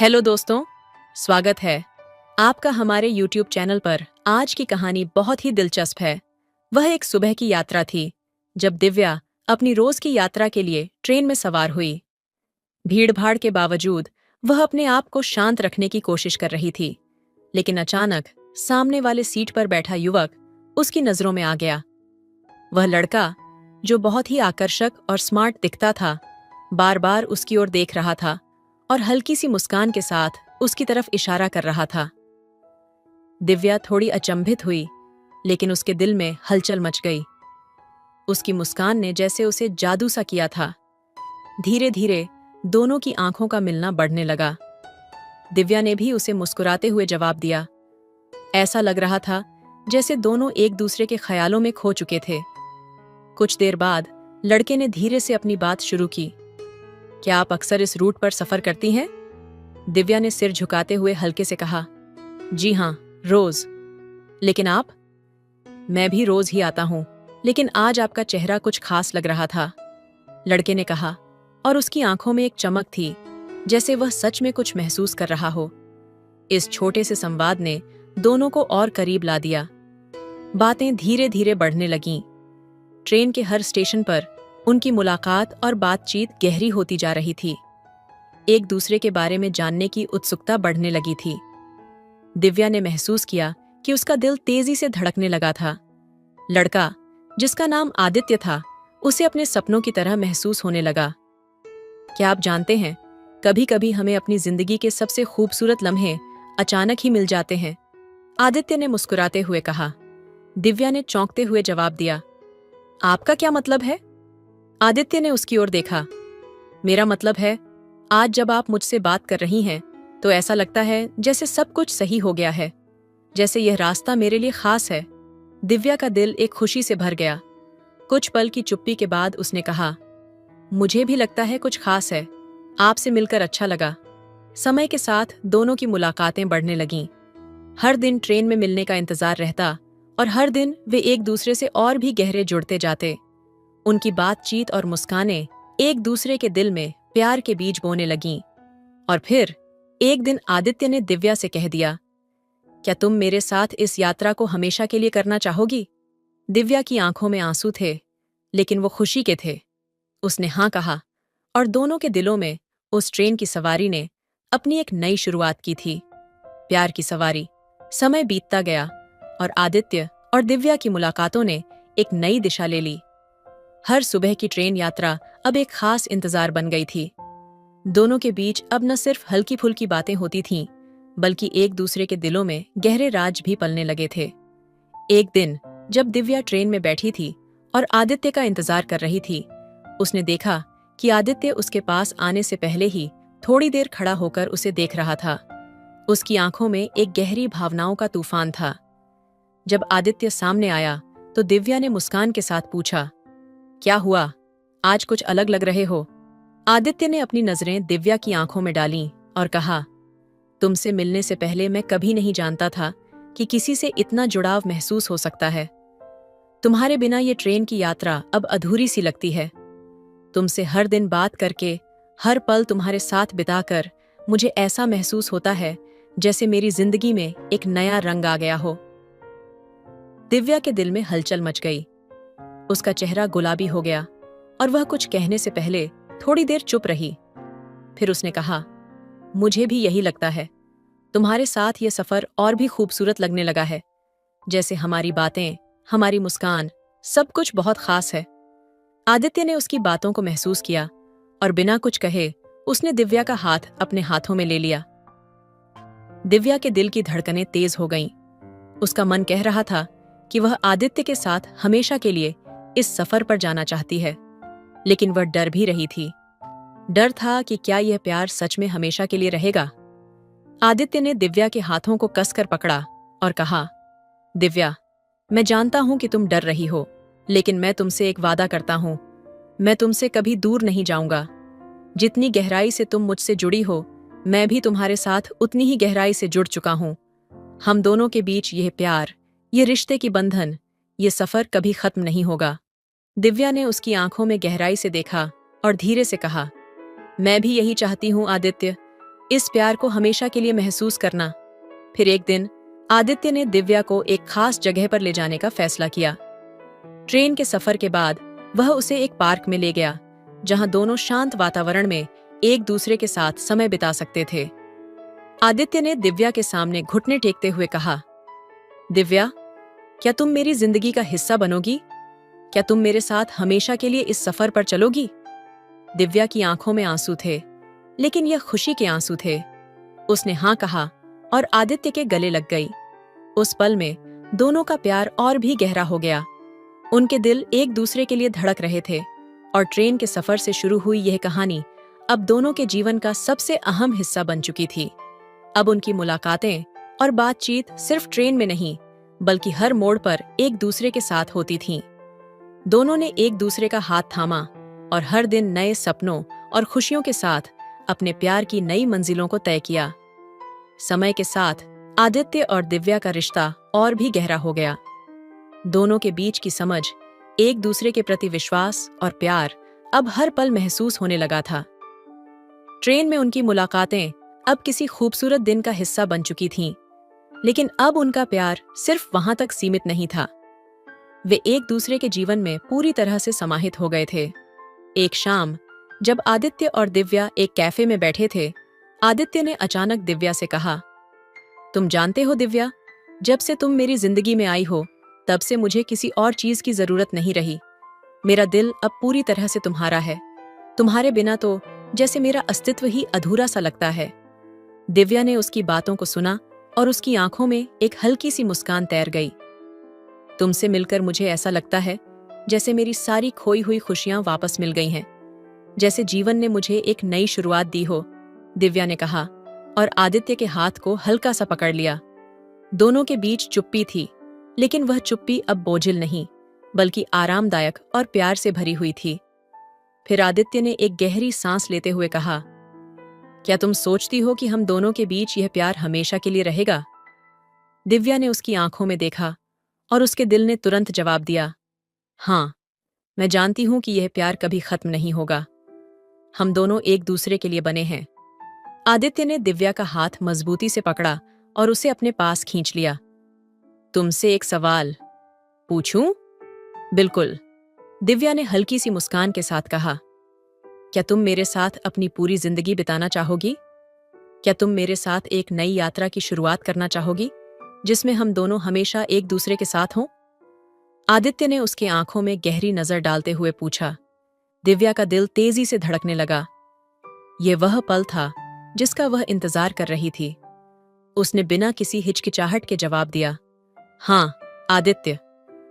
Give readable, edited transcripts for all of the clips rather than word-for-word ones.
Hello दोस्तों, स्वागत है आपका हमारे YouTube चैनल पर। आज की कहानी बहुत ही दिलचस्प है। वह एक सुबह की यात्रा थी जब दिव्या अपनी रोज की यात्रा के लिए ट्रेन में सवार हुई। भीड़-भाड़ के बावजूद वह अपने आप को शांत रखने की कोशिश कर रही थी, लेकिन अचानक सामने वाले सीट पर बैठा युवक उसकी नजरों में आ गया। वह लड़का, जो बहुत ही आकर्षक और स्मार्ट दिखता था, बार-बार उसकी ओर देख रहा था और हल्की सी मुस्कान के साथ उसकी तरफ इशारा कर रहा था। दिव्या थोड़ी अचंभित हुई, लेकिन उसके दिल में हलचल मच गई। उसकी मुस्कान ने जैसे उसे जादू सा किया था। धीरे-धीरे दोनों की आंखों का मिलना बढ़ने लगा। दिव्या ने भी उसे मुस्कुराते हुए जवाब दिया। ऐसा लग रहा था जैसे दोनों एक दूसरे के ख्यालों में खो चुके थे। कुछ देर बाद लड़के ने धीरे से अपनी बात शुरू की। क्या आप अक्सर इस रूट पर सफर करती हैं? दिव्या ने सिर झुकाते हुए हल्के से कहा। जी हाँ, रोज। लेकिन आप? मैं भी रोज ही आता हूं, लेकिन आज आपका चेहरा कुछ खास लग रहा था, लड़के ने कहा, और उसकी आंखों में एक चमक थी, जैसे वह सच में कुछ महसूस कर रहा हो। इस छोटे से संवाद ने दोनों को और करीब ला दिया। बातें धीरे धीरे बढ़ने लगीं। ट्रेन के हर स्टेशन पर उनकी मुलाकात और बातचीत गहरी होती जा रही थी। एक दूसरे के बारे में जानने की उत्सुकता बढ़ने लगी थी। दिव्या ने महसूस किया कि उसका दिल तेजी से धड़कने लगा था। लड़का, जिसका नाम आदित्य था, उसे अपने सपनों की तरह महसूस होने लगा। क्या आप जानते हैं, कभी-कभी हमें अपनी जिंदगी के सबसे खूबसूरत लम्हे अचानक ही मिल जाते हैं, आदित्य ने मुस्कुराते हुए कहा। दिव्या ने चौंकते हुए जवाब दिया। आपका क्या मतलब है? आदित्य ने उसकी ओर देखा। मेरा मतलब है, आज जब आप मुझसे बात कर रही हैं, तो ऐसा लगता है जैसे सब कुछ सही हो गया है, जैसे यह रास्ता मेरे लिए खास है। दिव्या का दिल एक खुशी से भर गया। कुछ पल की चुप्पी के बाद उसने कहा, मुझे भी लगता है कुछ खास है। आपसे मिलकर अच्छा लगा। समय के साथ दोनों की मुलाकातें बढ़ने लगीं। हर दिन ट्रेन में मिलने का इंतजार रहता और हर दिन वे एक दूसरे से और भी गहरे जुड़ते जाते। उनकी बातचीत और मुस्कानें एक दूसरे के दिल में प्यार के बीज बोने लगीं। और फिर एक दिन आदित्य ने दिव्या से कह दिया, क्या तुम मेरे साथ इस यात्रा को हमेशा के लिए करना चाहोगी? दिव्या की आंखों में आंसू थे, लेकिन वो खुशी के थे। उसने हाँ कहा, और दोनों के दिलों में उस ट्रेन की सवारी ने अपनी एक नई शुरुआत की थी। प्यार की सवारी। समय बीतता गया और आदित्य और दिव्या की मुलाकातों ने एक नई दिशा ले ली। हर सुबह की ट्रेन यात्रा अब एक खास इंतजार बन गई थी। दोनों के बीच अब न सिर्फ हल्की फुल्की बातें होती थीं, बल्कि एक दूसरे के दिलों में गहरे राज भी पलने लगे थे। एक दिन जब दिव्या ट्रेन में बैठी थी और आदित्य का इंतजार कर रही थी, उसने देखा कि आदित्य उसके पास आने से पहले ही थोड़ी देर खड़ा होकर उसे देख रहा था। उसकी आंखों में एक गहरी भावनाओं का तूफान था। जब आदित्य सामने आया तो दिव्या ने मुस्कान के साथ पूछा, क्या हुआ? आज कुछ अलग लग रहे हो। आदित्य ने अपनी नजरें दिव्या की आंखों में डालीं और कहा, तुमसे मिलने से पहले मैं कभी नहीं जानता था कि किसी से इतना जुड़ाव महसूस हो सकता है। तुम्हारे बिना ये ट्रेन की यात्रा अब अधूरी सी लगती है। तुमसे हर दिन बात करके, हर पल तुम्हारे साथ बिताकर मुझे ऐसा महसूस होता है जैसे मेरी जिंदगी में एक नया रंग आ गया हो। दिव्या के दिल में हलचल मच गई। उसका चेहरा गुलाबी हो गया और वह कुछ कहने से पहले थोड़ी देर चुप रही। फिर उसने कहा, मुझे भी यही लगता है। तुम्हारे साथ ये सफर और भी खूबसूरत लगने लगा है, जैसे हमारी बातें, हमारी मुस्कान, सब कुछ बहुत खास है। आदित्य ने उसकी बातों को महसूस किया और बिना कुछ कहे उसने दिव्या का हाथ अपने हाथों में ले लिया। दिव्या के दिल की धड़कनें तेज हो गईं। उसका मन कह रहा था कि वह आदित्य के साथ हमेशा के लिए इस सफर पर जाना चाहती है, लेकिन वह डर भी रही थी। डर था कि क्या यह प्यार सच में हमेशा के लिए रहेगा। आदित्य ने दिव्या के हाथों को कसकर पकड़ा और कहा, दिव्या, मैं जानता हूं कि तुम डर रही हो, लेकिन मैं तुमसे एक वादा करता हूं, मैं तुमसे कभी दूर नहीं जाऊंगा। जितनी गहराई से तुम मुझसे जुड़ी हो, मैं भी तुम्हारे साथ उतनी ही गहराई से जुड़ चुका हूं। हम दोनों के बीच यह प्यार, ये रिश्ते की बंधन, ये सफर कभी खत्म नहीं होगा। दिव्या ने उसकी आंखों में गहराई से देखा और धीरे से कहा, मैं भी यही चाहती हूं आदित्य। इस प्यार को हमेशा के लिए महसूस करना। फिर एक दिन आदित्य ने दिव्या को एक खास जगह पर ले जाने का फैसला किया। ट्रेन के सफर के बाद वह उसे एक पार्क में ले गया, जहां दोनों शांत वातावरण में एक दूसरे के साथ समय बिता सकते थे। आदित्य ने दिव्या के सामने घुटने टेकते हुए कहा, दिव्या, क्या तुम मेरी जिंदगी का हिस्सा बनोगी? क्या तुम मेरे साथ हमेशा के लिए इस सफर पर चलोगी? दिव्या की आंखों में आंसू थे, लेकिन यह खुशी के आंसू थे। उसने हाँ कहा और आदित्य के गले लग गई। उस पल में दोनों का प्यार और भी गहरा हो गया। उनके दिल एक दूसरे के लिए धड़क रहे थे और ट्रेन के सफर से शुरू हुई यह कहानी अब दोनों के जीवन का सबसे अहम हिस्सा बन चुकी थी। अब उनकी मुलाकातें और बातचीत सिर्फ ट्रेन में नहीं, बल्कि हर मोड़ पर एक दूसरे के साथ होती थीं। दोनों ने एक दूसरे का हाथ थामा और हर दिन नए सपनों और खुशियों के साथ अपने प्यार की नई मंजिलों को तय किया। समय के साथ आदित्य और दिव्या का रिश्ता और भी गहरा हो गया। दोनों के बीच की समझ, एक दूसरे के प्रति विश्वास और प्यार अब हर पल महसूस होने लगा था। ट्रेन में उनकी मुलाकातें अब किसी खूबसूरत दिन का हिस्सा बन चुकी थीं, लेकिन अब उनका प्यार सिर्फ वहां तक सीमित नहीं था। वे एक दूसरे के जीवन में पूरी तरह से समाहित हो गए थे। एक शाम जब आदित्य और दिव्या एक कैफे में बैठे थे, आदित्य ने अचानक दिव्या से कहा, तुम जानते हो दिव्या, जब से तुम मेरी जिंदगी में आई हो, तब से मुझे किसी और चीज की जरूरत नहीं रही। मेरा दिल अब पूरी तरह से तुम्हारा है। तुम्हारे बिना तो जैसे मेरा अस्तित्व ही अधूरा सा लगता है। दिव्या ने उसकी बातों को सुना और उसकी आंखों में एक हल्की सी मुस्कान तैर गई। तुमसे मिलकर मुझे ऐसा लगता है जैसे मेरी सारी खोई हुई खुशियां वापस मिल गई हैं, जैसे जीवन ने मुझे एक नई शुरुआत दी हो, दिव्या ने कहा और आदित्य के हाथ को हल्का सा पकड़ लिया। दोनों के बीच चुप्पी थी, लेकिन वह चुप्पी अब बोझिल नहीं, बल्कि आरामदायक और प्यार से भरी हुई थी। फिर आदित्य ने एक गहरी सांस लेते हुए कहा, क्या तुम सोचती हो कि हम दोनों के बीच यह प्यार हमेशा के लिए रहेगा? दिव्या ने उसकी आंखों में देखा और उसके दिल ने तुरंत जवाब दिया, हाँ, मैं जानती हूं कि यह प्यार कभी खत्म नहीं होगा। हम दोनों एक दूसरे के लिए बने हैं। आदित्य ने दिव्या का हाथ मजबूती से पकड़ा और उसे अपने पास खींच लिया। तुमसे एक सवाल पूछूं? बिल्कुल, दिव्या ने हल्की सी मुस्कान के साथ कहा। क्या तुम मेरे साथ अपनी पूरी जिंदगी बिताना चाहोगी? क्या तुम मेरे साथ एक नई यात्रा की शुरुआत करना चाहोगी, जिसमें हम दोनों हमेशा एक दूसरे के साथ हों? आदित्य ने उसके आंखों में गहरी नजर डालते हुए पूछा। दिव्या का दिल तेजी से धड़कने लगा। ये वह पल था जिसका वह इंतजार कर रही थी। उसने बिना किसी हिचकिचाहट के जवाब दिया, हाँ आदित्य,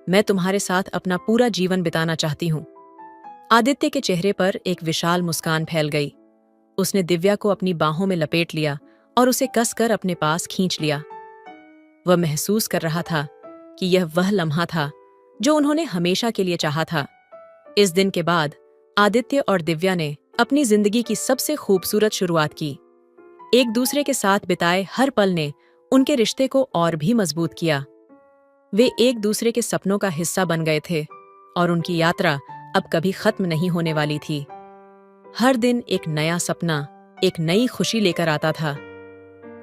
मैं तुम्हारे साथ अपना पूरा जीवन बिताना चाहती हूं। आदित्य के चेहरे पर एक विशाल मुस्कान फैल गई। उसने दिव्या को अपनी बाहों में लपेट लिया और उसे कसकर अपने पास खींच लिया। वह महसूस कर रहा था कि यह वह लम्हा था जो उन्होंने हमेशा के लिए चाहा था। इस दिन के बाद आदित्य और दिव्या ने अपनी जिंदगी की सबसे खूबसूरत शुरुआत की। एक दूसरे के साथ बिताए हर पल ने उनके रिश्ते को और भी मजबूत किया। वे एक दूसरे के सपनों का हिस्सा बन गए थे और उनकी यात्रा अब कभी खत्म नहीं होने वाली थी। हर दिन एक नया सपना, एक नई खुशी लेकर आता था।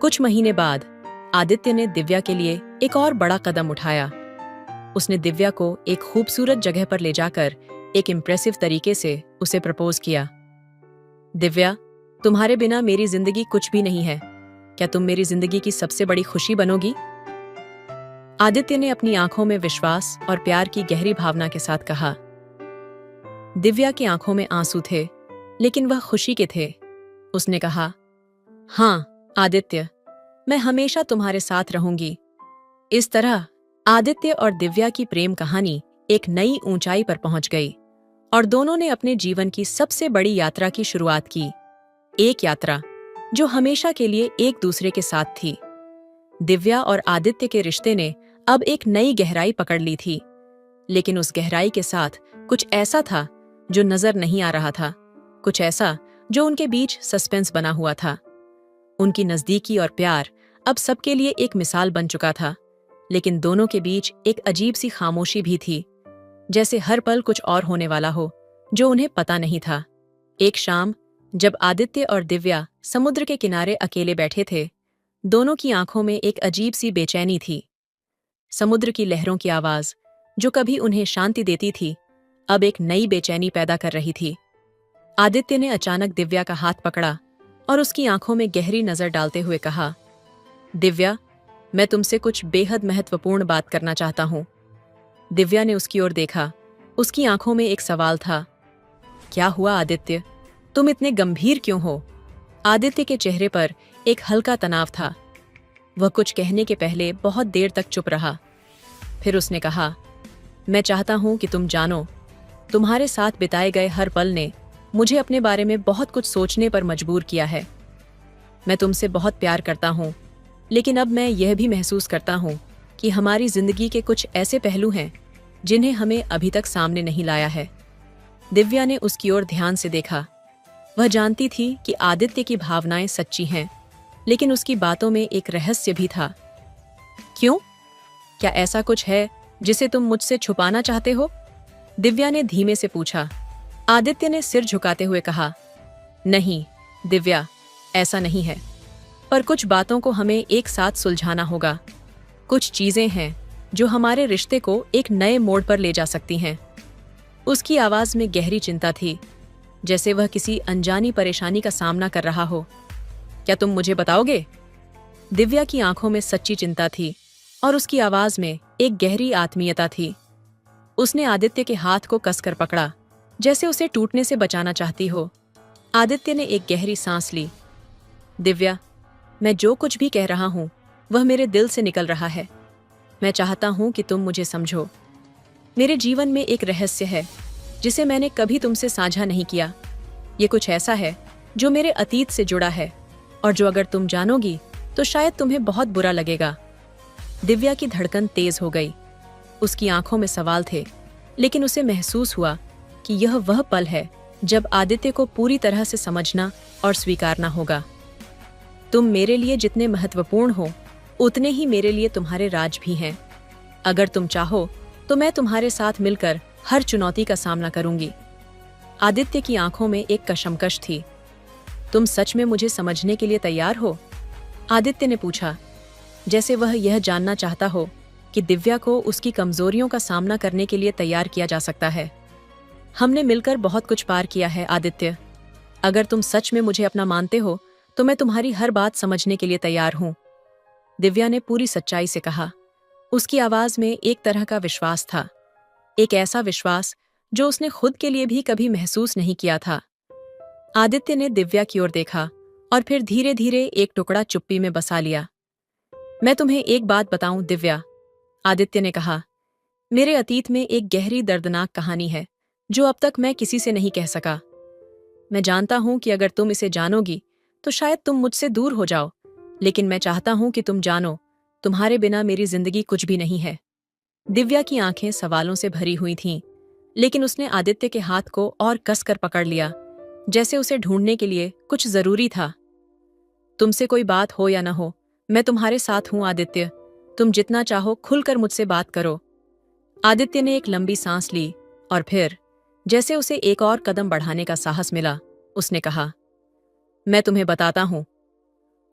कुछ महीने बाद आदित्य ने दिव्या के लिए एक और बड़ा कदम उठाया। उसने दिव्या को एक खूबसूरत जगह पर ले जाकर एक इम्प्रेसिव तरीके से उसे प्रपोज किया। दिव्या, तुम्हारे बिना मेरी जिंदगी कुछ भी नहीं है। क्या तुम मेरी जिंदगी की सबसे बड़ी खुशी बनोगी? आदित्य ने अपनी आंखों में विश्वास और प्यार की गहरी भावना के साथ कहा। दिव्या की आंखों में आंसू थे, लेकिन वह खुशी के थे। उसने कहा, हाँ आदित्य, मैं हमेशा तुम्हारे साथ रहूंगी। इस तरह आदित्य और दिव्या की प्रेम कहानी एक नई ऊंचाई पर पहुंच गई और दोनों ने अपने जीवन की सबसे बड़ी यात्रा की शुरुआत की। एक यात्रा जो हमेशा के लिए एक दूसरे के साथ थी। दिव्या और आदित्य के रिश्ते ने अब एक नई गहराई पकड़ ली थी, लेकिन उस गहराई के साथ कुछ ऐसा था जो नजर नहीं आ रहा था, कुछ ऐसा जो उनके बीच सस्पेंस बना हुआ था। उनकी नजदीकी और प्यार अब सबके लिए एक मिसाल बन चुका था, लेकिन दोनों के बीच एक अजीब सी खामोशी भी थी, जैसे हर पल कुछ और होने वाला हो जो उन्हें पता नहीं था। एक शाम जब आदित्य और दिव्या समुद्र के किनारे अकेले बैठे थे, दोनों की आंखों में एक अजीब सी बेचैनी थी। समुद्र की लहरों की आवाज, जो कभी उन्हें शांति देती थी, अब एक नई बेचैनी पैदा कर रही थी। आदित्य ने अचानक दिव्या का हाथ पकड़ा और उसकी आंखों में गहरी नजर डालते हुए कहा, दिव्या, मैं तुमसे कुछ बेहद महत्वपूर्ण बात करना चाहता हूं। दिव्या ने उसकी ओर देखा। उसकी आंखों में एक सवाल था। क्या हुआ आदित्य? तुम इतने गंभीर क्यों हो? आदित्य के चेहरे पर एक हल्का तनाव था। वह कुछ कहने के पहले बहुत देर तक चुप रहा। फिर उसने कहा, मैं चाहता हूं कि तुम जानो, तुम्हारे साथ बिताए गए हर पल ने मुझे अपने बारे में बहुत कुछ सोचने पर मजबूर किया है। मैं तुमसे बहुत प्यार करता हूं, लेकिन अब मैं यह भी महसूस करता हूं कि हमारी जिंदगी के कुछ ऐसे पहलू हैं जिन्हें हमें अभी तक सामने नहीं लाया है। दिव्या ने उसकी ओर ध्यान से देखा। वह जानती थी कि आदित्य की भावनाएं सच्ची हैं, लेकिन उसकी बातों में एक रहस्य भी था। क्यों? क्या ऐसा कुछ है जिसे तुम मुझसे छुपाना चाहते हो? दिव्या ने धीमे से पूछा। आदित्य ने सिर झुकाते हुए कहा, नहीं दिव्या, ऐसा नहीं है, पर कुछ बातों को हमें एक साथ सुलझाना होगा। कुछ चीजें हैं जो हमारे रिश्ते को एक नए मोड़ पर ले जा सकती हैं। उसकी आवाज में गहरी चिंता थी, जैसे वह किसी अनजानी परेशानी का सामना कर रहा हो। क्या तुम मुझे बताओगे? दिव्या की आंखों में सच्ची चिंता थी और उसकी आवाज में एक गहरी आत्मीयता थी। उसने आदित्य के हाथ को कसकर पकड़ा, जैसे उसे टूटने से बचाना चाहती हो। आदित्य ने एक गहरी सांस ली। दिव्या, मैं जो कुछ भी कह रहा हूं वह मेरे दिल से निकल रहा है। मैं चाहता हूं कि तुम मुझे समझो। मेरे जीवन में एक रहस्य है जिसे मैंने कभी तुमसे साझा नहीं किया। ये कुछ ऐसा है जो मेरे अतीत से जुड़ा है और जो अगर तुम जानोगी तो शायद तुम्हें बहुत बुरा लगेगा। दिव्या की धड़कन तेज हो गई। उसकी आंखों में सवाल थे, लेकिन उसे महसूस हुआ कि यह वह पल है जब आदित्य को पूरी तरह से समझना और स्वीकारना होगा। तुम मेरे लिए जितने महत्वपूर्ण हो, उतने ही मेरे लिए तुम्हारे राज भी हैं। अगर तुम चाहो तो मैं तुम्हारे साथ मिलकर हर चुनौती का सामना करूंगी। आदित्य की आंखों में एक कशमकश थी। तुम सच में मुझे समझने के लिए तैयार हो? आदित्य ने पूछा, जैसे वह यह जानना चाहता हो कि दिव्या को उसकी कमजोरियों का सामना करने के लिए तैयार किया जा सकता है। हमने मिलकर बहुत कुछ पार किया है आदित्य। अगर तुम सच में मुझे अपना मानते हो तो मैं तुम्हारी हर बात समझने के लिए तैयार हूं। दिव्या ने पूरी सच्चाई से कहा। उसकी आवाज में एक तरह का विश्वास था, एक ऐसा विश्वास जो उसने खुद के लिए भी कभी महसूस नहीं किया था। आदित्य ने दिव्या की ओर देखा और फिर धीरे धीरे एक टुकड़ा चुप्पी में बसा लिया। मैं तुम्हें एक बात बताऊं दिव्या, आदित्य ने कहा, मेरे अतीत में एक गहरी दर्दनाक कहानी है जो अब तक मैं किसी से नहीं कह सका। मैं जानता हूं कि अगर तुम इसे जानोगी तो शायद तुम मुझसे दूर हो जाओ, लेकिन मैं चाहता हूं कि तुम जानो, तुम्हारे बिना मेरी जिंदगी कुछ भी नहीं है। दिव्या की आंखें सवालों से भरी हुई थीं, लेकिन उसने आदित्य के हाथ को और कसकर पकड़ लिया, जैसे उसे ढूंढने के लिए कुछ जरूरी था। तुमसे कोई बात हो या न हो, मैं तुम्हारे साथ हूं आदित्य। तुम जितना चाहो खुलकर मुझसे बात करो। आदित्य ने एक लंबी सांस ली और फिर, जैसे उसे एक और कदम बढ़ाने का साहस मिला, उसने कहा, मैं तुम्हें बताता हूं।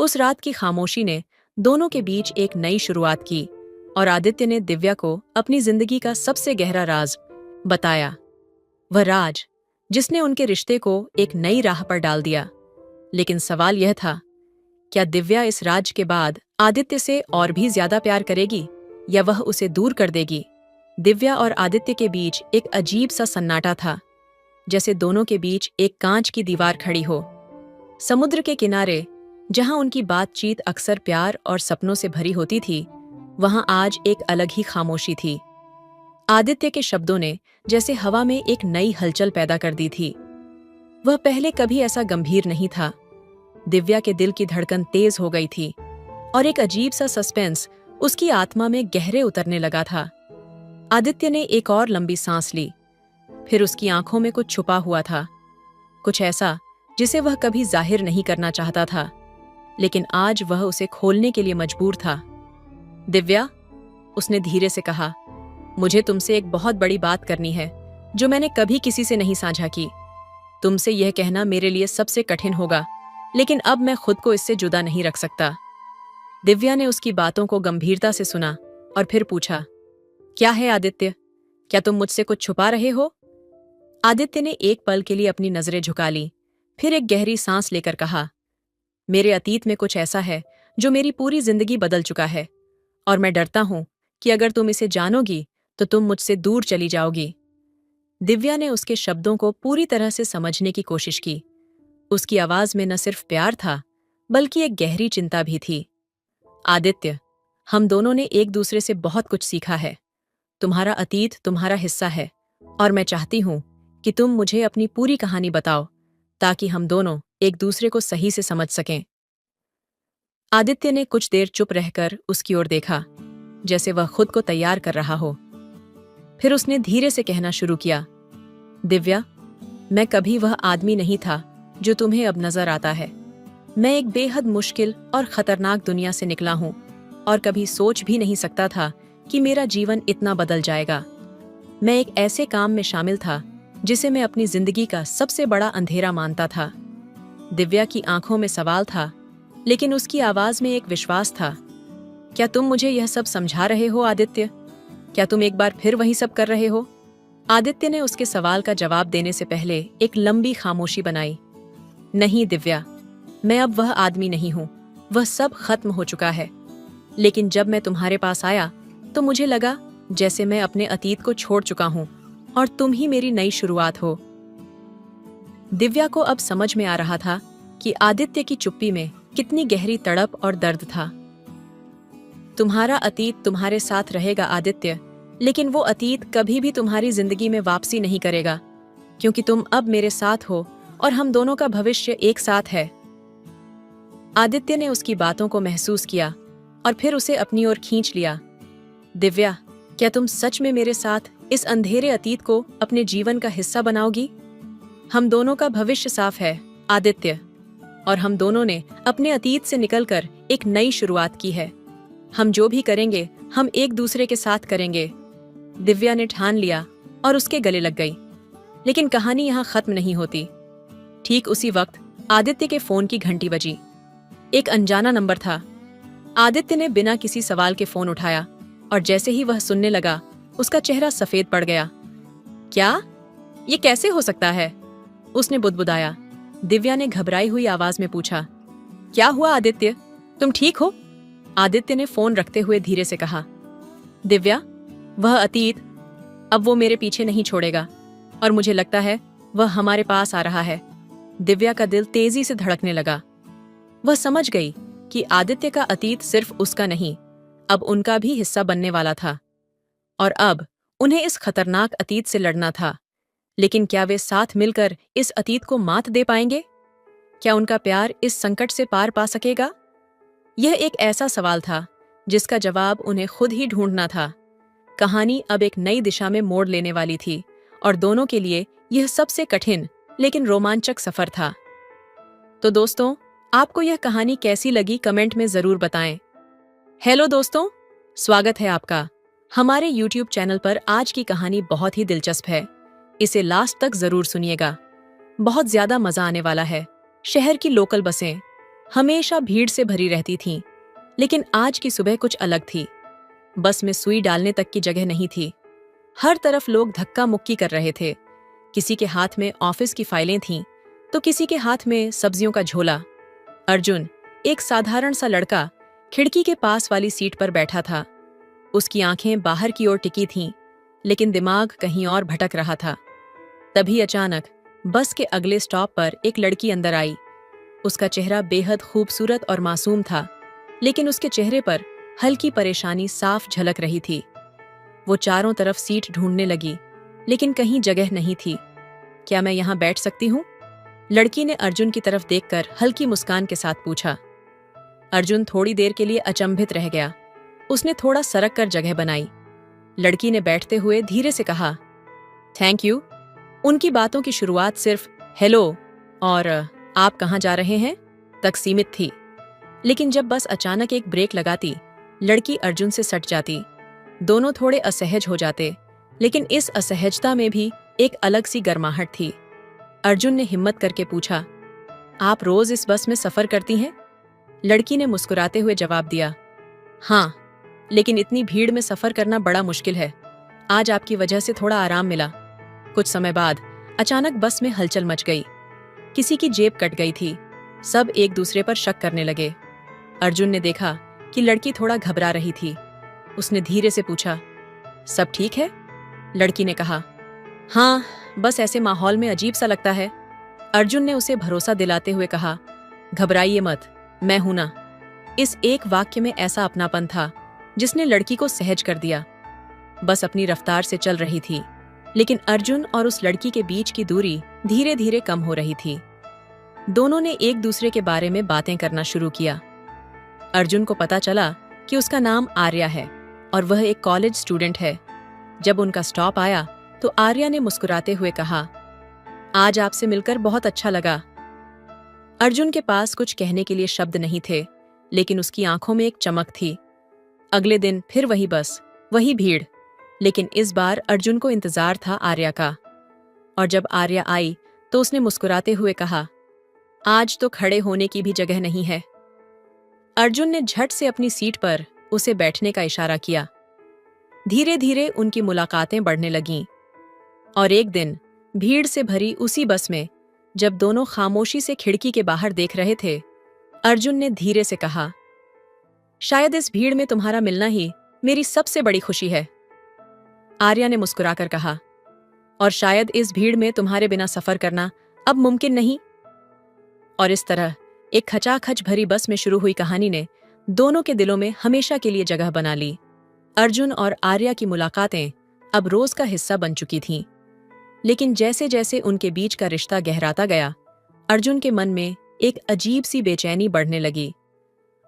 उस रात की खामोशी ने दोनों के बीच एक नई शुरुआत की और आदित्य ने दिव्या को अपनी जिंदगी का सबसे गहरा राज बताया। वह राज जिसने उनके रिश्ते को एक नई राह पर डाल दिया। लेकिन सवाल यह था, क्या दिव्या इस राज के बाद आदित्य से और भी ज्यादा प्यार करेगी या वह उसे दूर कर देगी? दिव्या और आदित्य के बीच एक अजीब सा सन्नाटा था, जैसे दोनों के बीच एक कांच की दीवार खड़ी हो। समुद्र के किनारे, जहां उनकी बातचीत अक्सर प्यार और सपनों से भरी होती थी, वहां आज एक अलग ही खामोशी थी। आदित्य के शब्दों ने जैसे हवा में एक नई हलचल पैदा कर दी थी। वह पहले कभी ऐसा गंभीर नहीं था। दिव्या के दिल की धड़कन तेज हो गई थी और एक अजीब सा सस्पेंस उसकी आत्मा में गहरे उतरने लगा था। आदित्य ने एक और लंबी सांस ली। फिर उसकी आंखों में कुछ छुपा हुआ था, कुछ ऐसा जिसे वह कभी जाहिर नहीं करना चाहता था, लेकिन आज वह उसे खोलने के लिए मजबूर था। दिव्या, उसने धीरे से कहा, मुझे तुमसे एक बहुत बड़ी बात करनी है जो मैंने कभी किसी से नहीं साझा की। तुमसे यह कहना मेरे लिए सबसे कठिन होगा, लेकिन अब मैं खुद को इससे जुदा नहीं रख सकता। दिव्या ने उसकी बातों को गंभीरता से सुना और फिर पूछा, क्या है आदित्य? क्या तुम मुझसे कुछ छुपा रहे हो? आदित्य ने एक पल के लिए अपनी नजरें झुका ली, फिर एक गहरी सांस लेकर कहा, मेरे अतीत में कुछ ऐसा है जो मेरी पूरी जिंदगी बदल चुका है, और मैं डरता हूं कि अगर तुम इसे जानोगी तो तुम मुझसे दूर चली जाओगी। दिव्या ने उसके शब्दों को पूरी तरह से समझने की कोशिश की। उसकी आवाज में न सिर्फ प्यार था, बल्कि एक गहरी चिंता भी थी। आदित्य, हम दोनों ने एक दूसरे से बहुत कुछ सीखा है। तुम्हारा अतीत तुम्हारा हिस्सा है, और मैं चाहती हूं कि तुम मुझे अपनी पूरी कहानी बताओ, ताकि हम दोनों एक दूसरे को सही से समझ सकें। आदित्य ने कुछ देर चुप रहकर उसकी ओर देखा, जैसे वह खुद को तैयार कर रहा हो। फिर उसने धीरे से कहना शुरू किया, दिव्या, मैं कभी वह आदमी नहीं था जो तुम्हें अब नजर आता है। मैं एक बेहद मुश्किल और खतरनाक दुनिया से निकला हूं, और कभी सोच भी नहीं सकता था कि मेरा जीवन इतना बदल जाएगा। मैं एक ऐसे काम में शामिल था जिसे मैं अपनी जिंदगी का सबसे बड़ा अंधेरा मानता था। दिव्या की आंखों में सवाल था, लेकिन उसकी आवाज में एक विश्वास था। क्या तुम मुझे यह सब समझा रहे हो आदित्य? क्या तुम एक बार फिर वही सब कर रहे हो? आदित्य ने उसके सवाल का जवाब देने से पहले एक लंबी खामोशी बनाई। नहीं दिव्या, मैं अब वह आदमी नहीं हूं। वह सब खत्म हो चुका है। लेकिन जब मैं तुम्हारे पास आया तो मुझे लगा जैसे मैं अपने अतीत को छोड़ चुका हूं और तुम ही मेरी नई शुरुआत हो। दिव्या को अब समझ में आ रहा था कि आदित्य की चुप्पी में कितनी गहरी तड़प और दर्द था। तुम्हारा अतीत तुम्हारे साथ रहेगा आदित्य, लेकिन वो अतीत कभी भी तुम्हारी जिंदगी में वापसी नहीं करेगा, क्योंकि तुम अब मेरे साथ हो और हम दोनों का भविष्य एक साथ है। आदित्य ने उसकी बातों को महसूस किया और फिर उसे अपनी ओर खींच लिया। दिव्या, क्या तुम सच में मेरे साथ इस अंधेरे अतीत को अपने जीवन का हिस्सा बनाओगी? हम दोनों का भविष्य साफ है आदित्य, और हम दोनों ने अपने अतीत से निकलकर एक नई शुरुआत की है। हम जो भी करेंगे हम एक दूसरे के साथ करेंगे। दिव्या ने ठान लिया और उसके गले लग गई। लेकिन कहानी यहाँ खत्म नहीं होती। ठीक उसी वक्त आदित्य के फोन की घंटी बजी। एक अनजाना नंबर था। आदित्य ने बिना किसी सवाल के फोन उठाया, और जैसे ही वह सुनने लगा उसका चेहरा सफेद पड़ गया। क्या? ये कैसे हो सकता है? उसने बुदबुदाया। दिव्या ने घबराई हुई आवाज में पूछा, क्या हुआ आदित्य? तुम ठीक हो? आदित्य ने फोन रखते हुए धीरे से कहा, दिव्या, वह अतीत अब वो मेरे पीछे नहीं छोड़ेगा, और मुझे लगता है वह हमारे पास आ रहा है। दिव्या का दिल तेजी से धड़कने लगा। वह समझ गई कि आदित्य का अतीत सिर्फ उसका नहीं, अब उनका भी हिस्सा बनने वाला था, और अब उन्हें इस खतरनाक अतीत से लड़ना था। लेकिन क्या वे साथ मिलकर इस अतीत को मात दे पाएंगे? क्या उनका प्यार इस संकट से पार पा सकेगा? यह एक ऐसा सवाल था जिसका जवाब उन्हें खुद ही ढूंढना था। कहानी अब एक नई दिशा में मोड़ लेने वाली थी, और दोनों के लिए यह सबसे कठिन लेकिन रोमांचक सफर था। तो दोस्तों, आपको यह कहानी कैसी लगी कमेंट में जरूर बताएं। हेलो दोस्तों, स्वागत है आपका हमारे YouTube चैनल पर। आज की कहानी बहुत ही दिलचस्प है, इसे लास्ट तक जरूर सुनिएगा। बहुत ज्यादा मजा आने वाला है। शहर की लोकल बसें हमेशा भीड़ से भरी रहती थीं, लेकिन आज की सुबह कुछ अलग थी। बस में सुई डालने तक की जगह नहीं थी। हर तरफ लोग धक्का मुक्की कर रहे थे। किसी के हाथ में ऑफिस की फाइलें थीं, तो किसी के हाथ में सब्जियों का झोला। अर्जुन, एक साधारण सा लड़का, खिड़की के पास वाली सीट पर बैठा था। उसकी आंखें बाहर की ओर टिकी थीं, लेकिन दिमाग कहीं और भटक रहा था। तभी अचानक बस के अगले स्टॉप पर एक लड़की अंदर आई। उसका चेहरा बेहद खूबसूरत और मासूम था, लेकिन उसके चेहरे पर हल्की परेशानी साफ झलक रही थी। वो चारों तरफ सीट ढूंढने लगी, लेकिन कहीं जगह नहीं थी। क्या मैं यहाँ बैठ सकती हूँ? लड़की ने अर्जुन की तरफ देखकर हल्की मुस्कान के साथ पूछा। अर्जुन थोड़ी देर के लिए अचंभित रह गया। उसने थोड़ा सरक कर जगह बनाई। लड़की ने बैठते हुए धीरे से कहा, थैंक यू। उनकी बातों की शुरुआत सिर्फ हेलो और आप कहाँ जा रहे हैं तक सीमित थी, लेकिन जब बस अचानक एक ब्रेक लगाती, लड़की अर्जुन से सट जाती। दोनों थोड़े असहज हो जाते, लेकिन इस असहजता में भी एक अलग सी गर्माहट थी। अर्जुन ने हिम्मत करके पूछा, आप रोज इस बस में सफर करती हैं? लड़की ने मुस्कुराते हुए जवाब दिया, हाँ, लेकिन इतनी भीड़ में सफर करना बड़ा मुश्किल है। आज आपकी वजह से थोड़ा आराम मिला। कुछ समय बाद अचानक बस में हलचल मच गई। किसी की जेब कट गई थी। सब एक दूसरे पर शक करने लगे। अर्जुन ने देखा कि लड़की थोड़ा घबरा रही थी। उसने धीरे से पूछा, सब ठीक है? लड़की ने कहा, हाँ, बस ऐसे माहौल में अजीब सा लगता है। अर्जुन ने उसे भरोसा दिलाते हुए कहा, घबराइए मत, मैं हूं ना। इस एक वाक्य में ऐसा अपनापन था जिसने लड़की को सहज कर दिया। बस अपनी रफ्तार से चल रही थी, लेकिन अर्जुन और उस लड़की के बीच की दूरी धीरे धीरे कम हो रही थी। दोनों ने एक दूसरे के बारे में बातें करना शुरू किया। अर्जुन को पता चला कि उसका नाम आर्या है और वह एक कॉलेज स्टूडेंट है। जब उनका स्टॉप आया तो आर्या ने मुस्कुराते हुए कहा, आज आपसे मिलकर बहुत अच्छा लगा। अर्जुन के पास कुछ कहने के लिए शब्द नहीं थे, लेकिन उसकी आंखों में एक चमक थी। अगले दिन फिर वही बस, वही भीड़, लेकिन इस बार अर्जुन को इंतजार था आर्या का। और जब आर्या आई तो उसने मुस्कुराते हुए कहा, आज तो खड़े होने की भी जगह नहीं है। अर्जुन ने झट से अपनी सीट पर उसे बैठने का इशारा किया। धीरे धीरे उनकी मुलाकातें बढ़ने लगीं। और एक दिन भीड़ से भरी उसी बस में, जब दोनों खामोशी से खिड़की के बाहर देख रहे थे, अर्जुन ने धीरे से कहा, शायद इस भीड़ में तुम्हारा मिलना ही मेरी सबसे बड़ी खुशी है। आर्या ने मुस्कुराकर कहा, और शायद इस भीड़ में तुम्हारे बिना सफर करना अब मुमकिन नहीं। और इस तरह एक खचाखच भरी बस में शुरू हुई कहानी ने दोनों के दिलों में हमेशा के लिए जगह बना ली। अर्जुन और आर्या की मुलाकातें अब रोज का हिस्सा बन चुकी थीं। लेकिन जैसे जैसे उनके बीच का रिश्ता गहराता गया, अर्जुन के मन में एक अजीब सी बेचैनी बढ़ने लगी।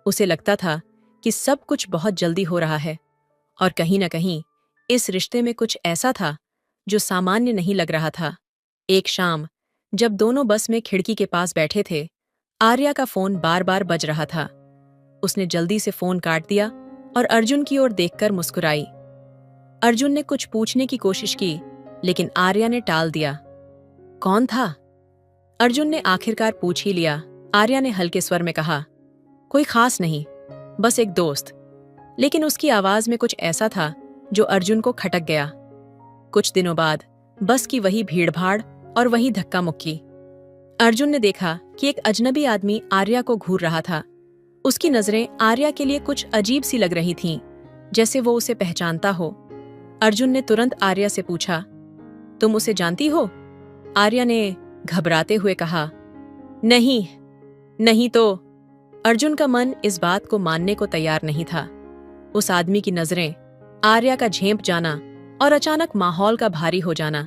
उसे लगता था कि सब कुछ बहुत जल्दी हो रहा है, और कहीं न कहीं इस रिश्ते में कुछ ऐसा था जो सामान्य नहीं लग रहा था। एक शाम जब दोनों बस में खिड़की के पास बैठे थे, आर्या का फोन बार बार बज रहा था। उसने जल्दी से फोन काट दिया और अर्जुन की ओर देखकर मुस्कुराई। अर्जुन ने कुछ पूछने की कोशिश की, लेकिन आर्या ने टाल दिया। कौन था? अर्जुन ने आखिरकार पूछ ही लिया। आर्या ने हल्के स्वर में कहा, कोई खास नहीं, बस एक दोस्त। लेकिन उसकी आवाज में कुछ ऐसा था जो अर्जुन को खटक गया। कुछ दिनों बाद बस की वही भीड़भाड़ और वही धक्का मुक्की। अर्जुन ने देखा कि एक अजनबी आदमी आर्या को घूर रहा था। उसकी नजरें आर्या के लिए कुछ अजीब सी लग रही थीं, जैसे वो उसे पहचानता हो। अर्जुन ने तुरंत आर्या से पूछा, तुम उसे जानती हो? आर्या ने घबराते हुए कहा, नहीं, नहीं तो। अर्जुन का मन इस बात को मानने को तैयार नहीं था। उस आदमी की नजरें, आर्या का झेंप जाना और अचानक माहौल का भारी हो जाना,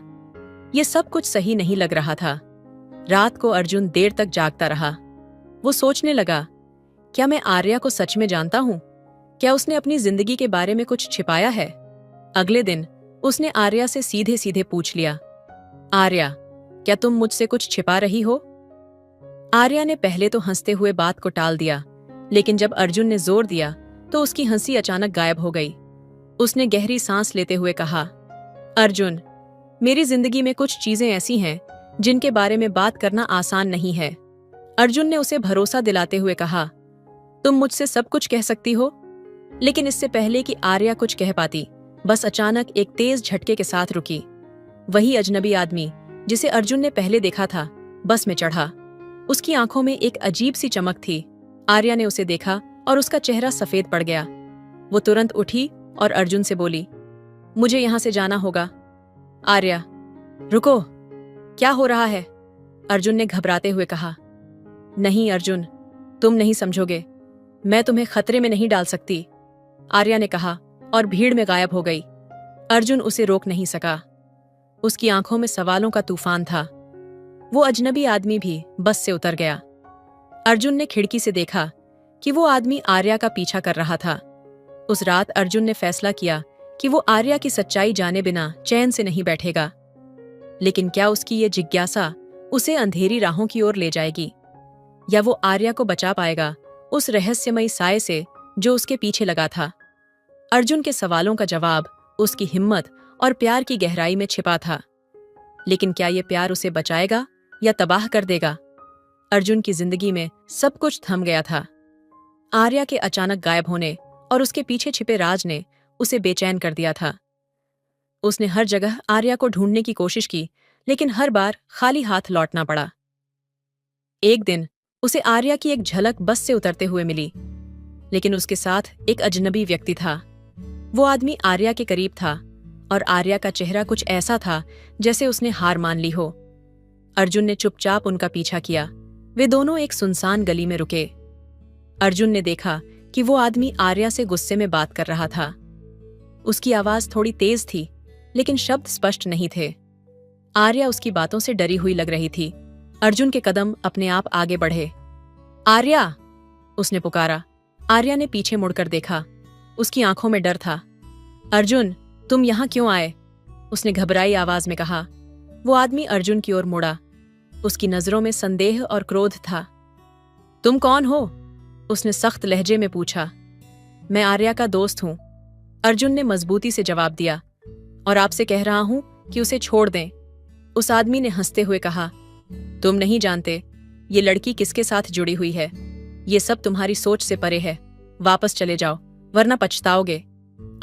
ये सब कुछ सही नहीं लग रहा था। रात को अर्जुन देर तक जागता रहा। वो सोचने लगा, क्या मैं आर्या को सच में जानता हूं? क्या उसने अपनी जिंदगी के बारे में कुछ छिपाया है? अगले दिन उसने आर्या से सीधे सीधे पूछ लिया, आर्या, क्या तुम मुझसे कुछ छिपा रही हो? आर्या ने पहले तो हंसते हुए बात को टाल दिया, लेकिन जब अर्जुन ने जोर दिया तो उसकी हंसी अचानक गायब हो गई। उसने गहरी सांस लेते हुए कहा, अर्जुन, मेरी जिंदगी में कुछ चीजें ऐसी हैं जिनके बारे में बात करना आसान नहीं है। अर्जुन ने उसे भरोसा दिलाते हुए कहा, तुम मुझसे सब कुछ कह सकती हो। लेकिन इससे पहले कि आर्या कुछ कह पाती, बस अचानक एक तेज झटके के साथ रुकी। वही अजनबी आदमी जिसे अर्जुन ने पहले देखा था, बस में चढ़ा। उसकी आंखों में एक अजीब सी चमक थी। आर्या ने उसे देखा और उसका चेहरा सफेद पड़ गया। वो तुरंत उठी और अर्जुन से बोली, मुझे यहां से जाना होगा। आर्या, रुको, क्या हो रहा है? अर्जुन ने घबराते हुए कहा, नहीं अर्जुन, तुम नहीं समझोगे, मैं तुम्हें खतरे में नहीं डाल सकती, आर्या ने कहा और भीड़ में गायब हो गई। अर्जुन उसे रोक नहीं सका। उसकी आंखों में सवालों का तूफान था। वो अजनबी आदमी भी बस से उतर गया। अर्जुन ने खिड़की से देखा कि वो आदमी आर्या का पीछा कर रहा था। उस रात अर्जुन ने फैसला किया कि वो आर्या की सच्चाई जाने बिना चैन से नहीं बैठेगा। लेकिन क्या उसकी ये जिज्ञासा उसे अंधेरी राहों की ओर ले जाएगी, या वो आर्या को बचा पाएगा उस रहस्यमयी साए से जो उसके पीछे लगा था? अर्जुन के सवालों का जवाब उसकी हिम्मत और प्यार की गहराई में छिपा था। लेकिन क्या ये प्यार उसे बचाएगा या तबाह कर देगा। अर्जुन की जिंदगी में सब कुछ थम गया था। आर्या के अचानक गायब होने और उसके पीछे छिपे राज ने उसे बेचैन कर दिया था। उसने हर जगह आर्या को ढूंढने की कोशिश की, लेकिन हर बार खाली हाथ लौटना पड़ा। एक दिन उसे आर्या की एक झलक बस से उतरते हुए मिली, लेकिन उसके साथ एक अजनबी व्यक्ति था। वो आदमी आर्या के करीब था और आर्या का चेहरा कुछ ऐसा था जैसे उसने हार मान ली हो। अर्जुन ने चुपचाप उनका पीछा किया। वे दोनों एक सुनसान गली में रुके। अर्जुन ने देखा कि वो आदमी आर्या से गुस्से में बात कर रहा था। उसकी आवाज थोड़ी तेज थी, लेकिन शब्द स्पष्ट नहीं थे। आर्या उसकी बातों से डरी हुई लग रही थी। अर्जुन के कदम अपने आप आगे बढ़े। आर्या, उसने पुकारा। आर्या ने पीछे मुड़कर देखा। उसकी आंखों में डर था। अर्जुन, तुम यहां क्यों आए? उसने घबराई आवाज में कहा। वो आदमी अर्जुन की ओर मुड़ा। उसकी नजरों में संदेह और क्रोध था। तुम कौन हो? उसने सख्त लहजे में पूछा। मैं आर्या का दोस्त हूं, अर्जुन ने मजबूती से जवाब दिया, और आपसे कह रहा हूं कि उसे छोड़ दें। उस आदमी ने हंसते हुए कहा, तुम नहीं जानते ये लड़की किसके साथ जुड़ी हुई है। ये सब तुम्हारी सोच से परे है। वापस चले जाओ, वरना पछताओगे।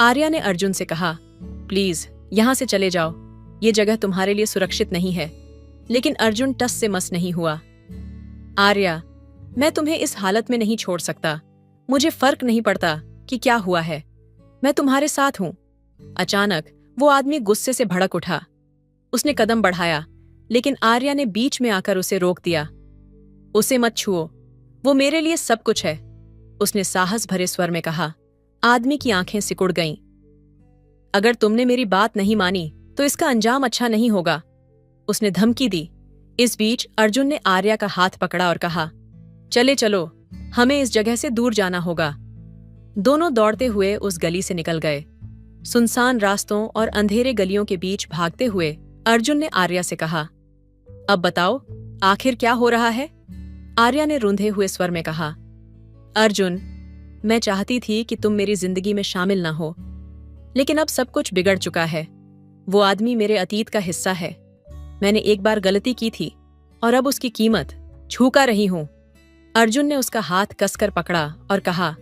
आर्या ने अर्जुन से कहा, प्लीज यहां से चले जाओ, ये जगह तुम्हारे लिए सुरक्षित नहीं है। लेकिन अर्जुन टस से मस नहीं हुआ। आर्या, मैं तुम्हें इस हालत में नहीं छोड़ सकता। मुझे फर्क नहीं पड़ता कि क्या हुआ है, मैं तुम्हारे साथ हूं। अचानक वो आदमी गुस्से से भड़क उठा। उसने कदम बढ़ाया, लेकिन आर्या ने बीच में आकर उसे रोक दिया। उसे मत छुओ, वो मेरे लिए सब कुछ है, उसने साहस भरे स्वर में कहा। आदमी की आंखें सिकुड़ गईं। अगर तुमने मेरी बात नहीं मानी तो इसका अंजाम अच्छा नहीं होगा, उसने धमकी दी। इस बीच अर्जुन ने आर्या का हाथ पकड़ा और कहा, चले चलो, हमें इस जगह से दूर जाना होगा। दोनों दौड़ते हुए उस गली से निकल गए। सुनसान रास्तों और अंधेरे गलियों के बीच भागते हुए अर्जुन ने आर्या से कहा, अब बताओ आखिर क्या हो रहा है? आर्या ने रूंधे हुए स्वर में कहा, अर्जुन, मैं चाहती थी कि तुम मेरी जिंदगी में शामिल ना हो, लेकिन अब सब कुछ बिगड़ चुका है। वो आदमी मेरे अतीत का हिस्सा है। मैंने एक बार गलती की थी और अब उसकी कीमत चुका रही हूं। अर्जुन ने उसका हाथ कसकर पकड़ा और कहा,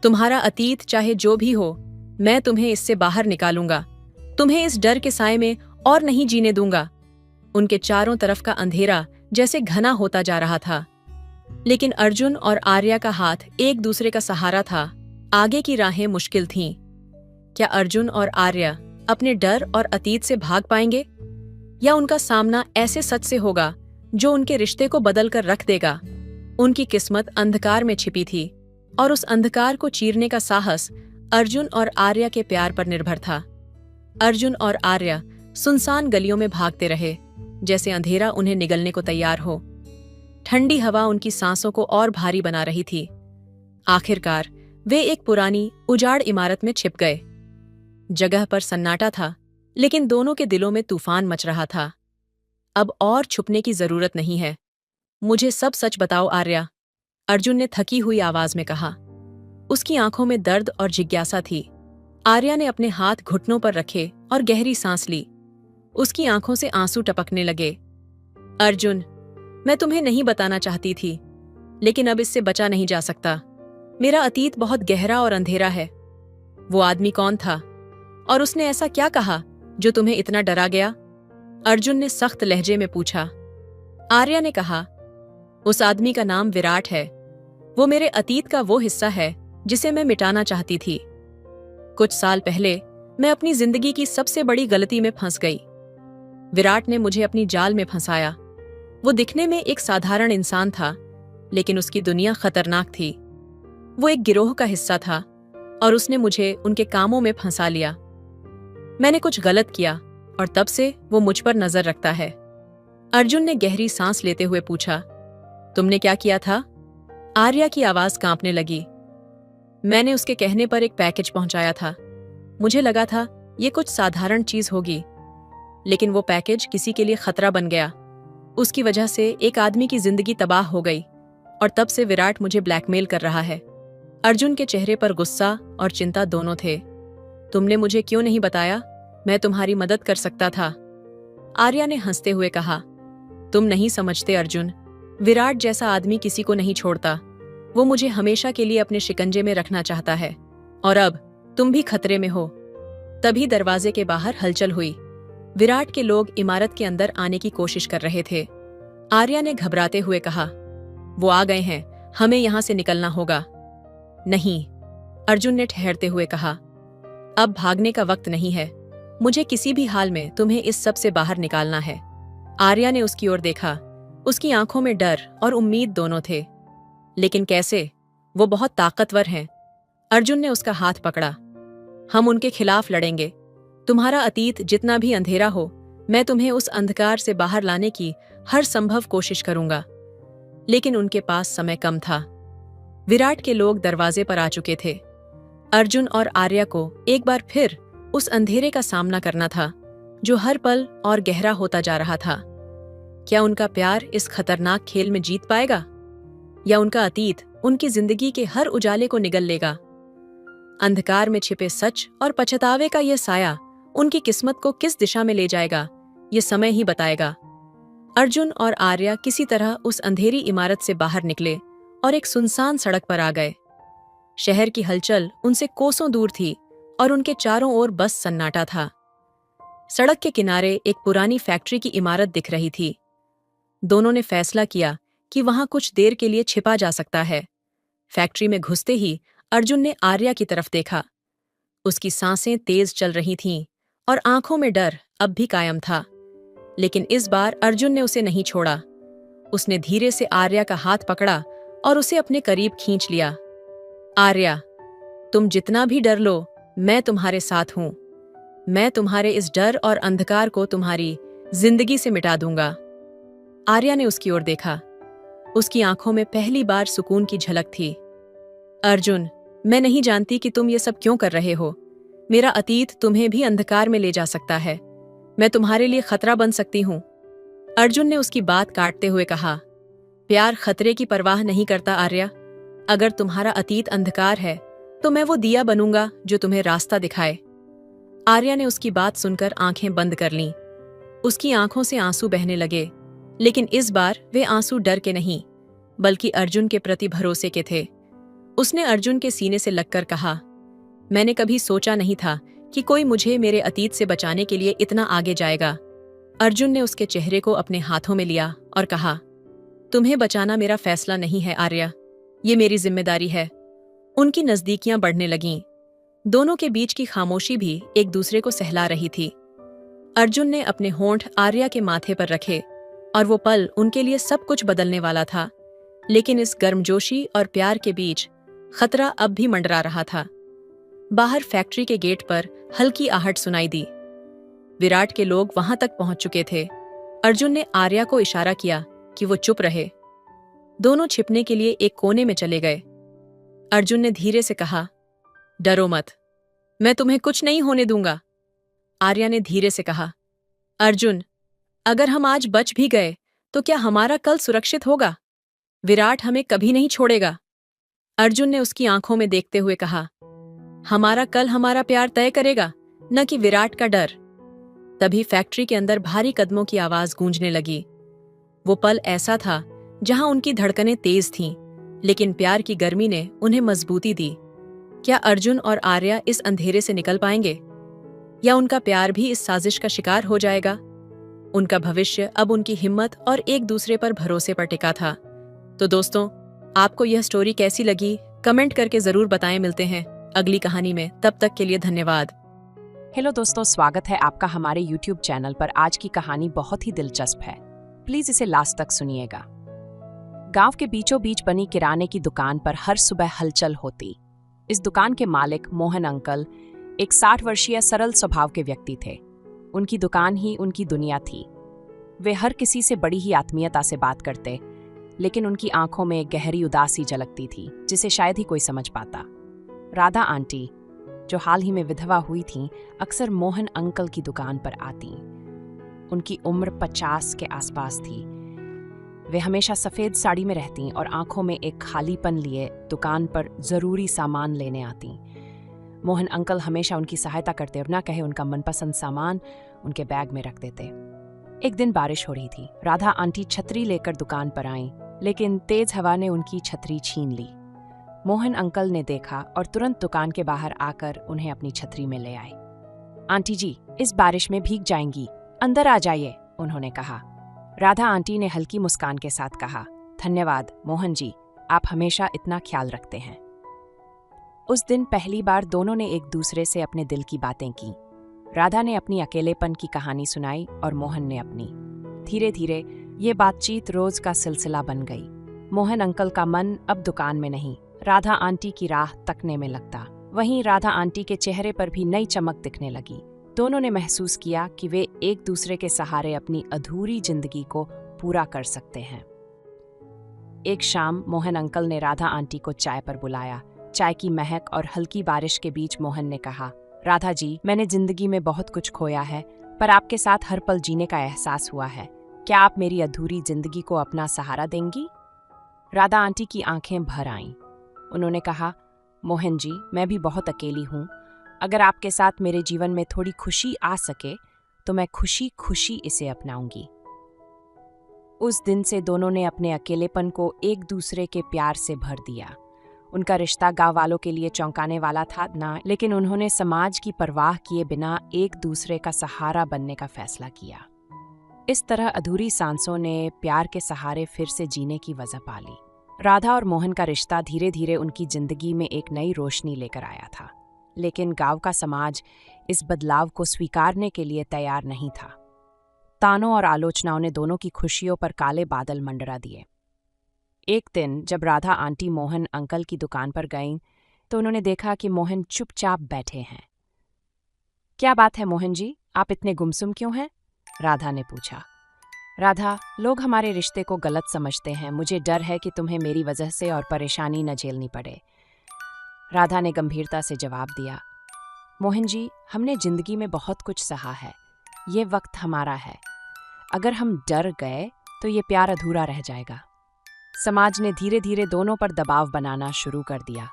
तुम्हारा अतीत चाहे जो भी हो, मैं तुम्हें इससे बाहर निकालूंगा। तुम्हें इस डर के साए में और नहीं जीने दूंगा। उनके चारों तरफ का अंधेरा जैसे घना होता जा रहा था, लेकिन अर्जुन और आर्या का हाथ एक दूसरे का सहारा था। आगे की राहें मुश्किल थीं। क्या अर्जुन और आर्या अपने डर और अतीत से भाग पाएंगे, या उनका सामना ऐसे सच से होगा जो उनके रिश्ते को बदल कर रख देगा? उनकी किस्मत अंधकार में छिपी थी, और उस अंधकार को चीरने का साहस अर्जुन और आर्या के प्यार पर निर्भर था। अर्जुन और आर्या सुनसान गलियों में भागते रहे, जैसे अंधेरा उन्हें निगलने को तैयार हो। ठंडी हवा उनकी सांसों को और भारी बना रही थी। आखिरकार वे एक पुरानी उजाड़ इमारत में छिप गए। जगह पर सन्नाटा था, लेकिन दोनों के दिलों में तूफान मच रहा था। अब और छुपने की जरूरत नहीं है। मुझे सब सच बताओ आर्या, अर्जुन ने थकी हुई आवाज में कहा। उसकी आंखों में दर्द और जिज्ञासा थी। आर्या ने अपने हाथ घुटनों पर रखे और गहरी सांस ली। उसकी आंखों से आंसू टपकने लगे। अर्जुन, मैं तुम्हें नहीं बताना चाहती थी, लेकिन अब इससे बचा नहीं जा सकता। मेरा अतीत बहुत गहरा और अंधेरा है। वो आदमी कौन था, और उसने ऐसा क्या कहा जो तुम्हें इतना डरा गया? अर्जुन ने सख्त लहजे में पूछा। आर्या ने कहा, उस आदमी का नाम विराट है। वो मेरे अतीत का वो हिस्सा है जिसे मैं मिटाना चाहती थी। कुछ साल पहले मैं अपनी जिंदगी की सबसे बड़ी गलती में फंस गई। विराट ने मुझे अपनी जाल में फंसाया। वो दिखने में एक साधारण इंसान था, लेकिन उसकी दुनिया खतरनाक थी। वो एक गिरोह का हिस्सा था, और उसने मुझे उनके कामों में फंसा लिया। मैंने कुछ गलत किया, और तब से वो मुझ पर नजर रखता है। अर्जुन ने गहरी सांस लेते हुए पूछा, तुमने क्या किया था? आर्या की आवाज कांपने लगी। मैंने उसके कहने पर एक पैकेज पहुंचाया था। मुझे लगा था ये कुछ साधारण चीज होगी, लेकिन वो पैकेज किसी के लिए खतरा बन गया। उसकी वजह से एक आदमी की जिंदगी तबाह हो गई, और तब से विराट मुझे ब्लैकमेल कर रहा है। अर्जुन के चेहरे पर गुस्सा और चिंता दोनों थे। तुमने मुझे क्यों नहीं बताया? मैं तुम्हारी मदद कर सकता था, आर्या ने हंसते हुए कहा। तुम नहीं समझते अर्जुन, विराट जैसा आदमी किसी को नहीं छोड़ता। वो मुझे हमेशा के लिए अपने शिकंजे में रखना चाहता है और अब तुम भी खतरे में हो। तभी दरवाजे के बाहर हलचल हुई। विराट के लोग इमारत के अंदर आने की कोशिश कर रहे थे। आर्या ने घबराते हुए कहा, वो आ गए हैं, हमें यहां से निकलना होगा। नहीं, अर्जुन ने ठहरते हुए कहा, अब भागने का वक्त नहीं है। मुझे किसी भी हाल में तुम्हें इस सब से बाहर निकालना है। आर्या ने उसकी ओर देखा। उसकी आंखों में डर और उम्मीद दोनों थे। लेकिन कैसे? वो बहुत ताकतवर हैं। अर्जुन ने उसका हाथ पकड़ा। हम उनके खिलाफ लड़ेंगे। तुम्हारा अतीत जितना भी अंधेरा हो, मैं तुम्हें उस अंधकार से बाहर लाने की हर संभव कोशिश करूंगा। लेकिन उनके पास समय कम था। विराट के लोग दरवाजे पर आ चुके थे। अर्जुन और आर्या को एक बार फिर उस अंधेरे का सामना करना था जो हर पल और गहरा होता जा रहा था। क्या उनका प्यार इस खतरनाक खेल में जीत पाएगा, या उनका अतीत उनकी जिंदगी के हर उजाले को निगल लेगा? अंधकार में छिपे सच और पछतावे का यह साया उनकी किस्मत को किस दिशा में ले जाएगा, ये समय ही बताएगा। अर्जुन और आर्या किसी तरह उस अंधेरी इमारत से बाहर निकले और एक सुनसान सड़क पर आ गए। शहर की हलचल उनसे कोसों दूर थी और उनके चारों ओर बस सन्नाटा था। सड़क के किनारे एक पुरानी फैक्ट्री की इमारत दिख रही थी। दोनों ने फैसला किया कि वहां कुछ देर के लिए छिपा जा सकता है। फैक्ट्री में घुसते ही अर्जुन ने आर्या की तरफ देखा। उसकी सांसें तेज चल रही थीं और आंखों में डर अब भी कायम था। लेकिन इस बार अर्जुन ने उसे नहीं छोड़ा। उसने धीरे से आर्या का हाथ पकड़ा और उसे अपने करीब खींच लिया। आर्या, तुम जितना भी डर लो, मैं तुम्हारे साथ हूं। मैं तुम्हारे इस डर और अंधकार को तुम्हारी जिंदगी से मिटा दूंगा। आर्या ने उसकी ओर देखा। उसकी आंखों में पहली बार सुकून की झलक थी। अर्जुन, मैं नहीं जानती कि तुम ये सब क्यों कर रहे हो। मेरा अतीत तुम्हें भी अंधकार में ले जा सकता है। मैं तुम्हारे लिए खतरा बन सकती हूं। अर्जुन ने उसकी बात काटते हुए कहा, प्यार खतरे की परवाह नहीं करता आर्या। अगर तुम्हारा अतीत अंधकार है तो मैं वो दिया बनूंगा जो तुम्हें रास्ता दिखाए। आर्या ने उसकी बात सुनकर आंखें बंद कर लीं। उसकी आंखों से आंसू बहने लगे, लेकिन इस बार वे आंसू डर के नहीं, बल्कि अर्जुन के प्रति भरोसे के थे। उसने अर्जुन के सीने से लगकर कहा, मैंने कभी सोचा नहीं था कि कोई मुझे मेरे अतीत से बचाने के लिए इतना आगे जाएगा। अर्जुन ने उसके चेहरे को अपने हाथों में लिया और कहा, तुम्हें बचाना मेरा फैसला नहीं है आर्या, ये मेरी जिम्मेदारी है। उनकी नजदीकियां बढ़ने लगीं। दोनों के बीच की खामोशी भी एक दूसरे को सहला रही थी। अर्जुन ने अपने होंठ आर्या के माथे पर रखे और वो पल उनके लिए सब कुछ बदलने वाला था। लेकिन इस गर्मजोशी और प्यार के बीच खतरा अब भी मंडरा रहा था। बाहर फैक्ट्री के गेट पर हल्की आहट सुनाई दी। विराट के लोग वहां तक पहुंच चुके थे। अर्जुन ने आर्या को इशारा किया कि वो चुप रहे। दोनों छिपने के लिए एक कोने में चले गए। अर्जुन ने धीरे से कहा, डरो मत, मैं तुम्हें कुछ नहीं होने दूंगा। आर्या ने धीरे से कहा, अर्जुन, अगर हम आज बच भी गए तो क्या हमारा कल सुरक्षित होगा? विराट हमें कभी नहीं छोड़ेगा। अर्जुन ने उसकी आंखों में देखते हुए कहा, हमारा कल हमारा प्यार तय करेगा, न कि विराट का डर। तभी फैक्ट्री के अंदर भारी कदमों की आवाज गूंजने लगी। वो पल ऐसा था जहां उनकी धड़कनें तेज थीं, लेकिन प्यार की गर्मी ने उन्हें मजबूती दी। क्या अर्जुन और आर्या इस अंधेरे से निकल पाएंगे, या उनका प्यार भी इस साजिश का शिकार हो जाएगा? उनका भविष्य अब उनकी हिम्मत और एक दूसरे पर भरोसे पर टिका था। तो दोस्तों, आपको यह स्टोरी कैसी लगी कमेंट करके जरूर बताएं। मिलते हैं अगली कहानी में, तब तक के लिए धन्यवाद। हेलो दोस्तों, स्वागत है आपका हमारे YouTube चैनल पर। आज की कहानी बहुत ही दिलचस्प है, प्लीज इसे लास्ट तक सुनिएगा। गांव के बीचों बीच बनी किराने की दुकान पर हर सुबह हलचल होती। इस दुकान के मालिक मोहन अंकल एक 60 वर्षीय सरल स्वभाव के व्यक्ति थे। उनकी दुकान ही उनकी दुनिया थी। वे हर किसी से बड़ी ही आत्मीयता से बात करते, लेकिन उनकी आंखों में गहरी उदासी झलकती थी जिसे शायद ही कोई समझ पाता। राधा आंटी, जो हाल ही में विधवा हुई थीं, अक्सर मोहन अंकल की दुकान पर आती। उनकी उम्र 50 के आसपास थी। वे हमेशा सफ़ेद साड़ी में रहती और आंखों में एक खालीपन लिए दुकान पर ज़रूरी सामान लेने आती। मोहन अंकल हमेशा उनकी सहायता करते और ना कहे उनका मनपसंद सामान उनके बैग में रख देते। एक दिन बारिश हो रही थी। राधा आंटी छतरी लेकर दुकान पर आईं, लेकिन तेज हवा ने उनकी छतरी छीन ली। मोहन अंकल ने देखा और तुरंत दुकान के बाहर आकर उन्हें अपनी छतरी में ले आए। आंटी जी, इस बारिश में भीग जाएंगी, अंदर आ जाइए, उन्होंने कहा। राधा आंटी ने हल्की मुस्कान के साथ कहा, धन्यवाद मोहन जी, आप हमेशा इतना ख्याल रखते हैं। उस दिन पहली बार दोनों ने एक दूसरे से अपने दिल की बातें की। राधा ने अपनी अकेलेपन की कहानी सुनाई और मोहन ने अपनी। धीरे धीरे ये बातचीत रोज का सिलसिला बन गई। मोहन अंकल का मन अब दुकान में नहीं, राधा आंटी की राह तकने में लगता। वहीं राधा आंटी के चेहरे पर भी नई चमक दिखने लगी। दोनों ने महसूस किया कि वे एक दूसरे के सहारे अपनी अधूरी जिंदगी को पूरा कर सकते हैं। एक शाम मोहन अंकल ने राधा आंटी को चाय पर बुलाया। चाय की महक और हल्की बारिश के बीच मोहन ने कहा, राधा जी, मैंने जिंदगी में बहुत कुछ खोया है, पर आपके साथ हर पल जीने का एहसास हुआ है। क्या आप मेरी अधूरी जिंदगी को अपना सहारा देंगी? राधा आंटी की आंखें भर आईं। उन्होंने कहा, मोहन जी, मैं भी बहुत अकेली हूँ। अगर आपके साथ मेरे जीवन में थोड़ी खुशी आ सके तो मैं खुशी खुशी इसे अपनाऊंगी। उस दिन से दोनों ने अपने अकेलेपन को एक दूसरे के प्यार से भर दिया। उनका रिश्ता गांव वालों के लिए चौंकाने वाला था ना, लेकिन उन्होंने समाज की परवाह किए बिना एक दूसरे का सहारा बनने का फैसला किया। इस तरह अधूरी सांसों ने प्यार के सहारे फिर से जीने की वजह पाली। राधा और मोहन का रिश्ता धीरे धीरे उनकी जिंदगी में एक नई रोशनी लेकर आया था, लेकिन गांव का समाज इस बदलाव को स्वीकारने के लिए तैयार नहीं था। तानों और आलोचनाओं ने दोनों की खुशियों पर काले बादल मंडरा दिए। एक दिन जब राधा आंटी मोहन अंकल की दुकान पर गईं, तो उन्होंने देखा कि मोहन चुपचाप बैठे हैं। क्या बात है मोहन जी, आप इतने गुमसुम क्यों हैं? राधा ने पूछा। राधा, लोग हमारे रिश्ते को गलत समझते हैं। मुझे डर है कि तुम्हें मेरी वजह से और परेशानी न झेलनी पड़े। राधा ने गंभीरता से जवाब दिया, मोहन जी, हमने जिंदगी में बहुत कुछ सहा है। ये वक्त हमारा है। अगर हम डर गए तो ये प्यार अधूरा रह जाएगा। समाज ने धीरे धीरे दोनों पर दबाव बनाना शुरू कर दिया।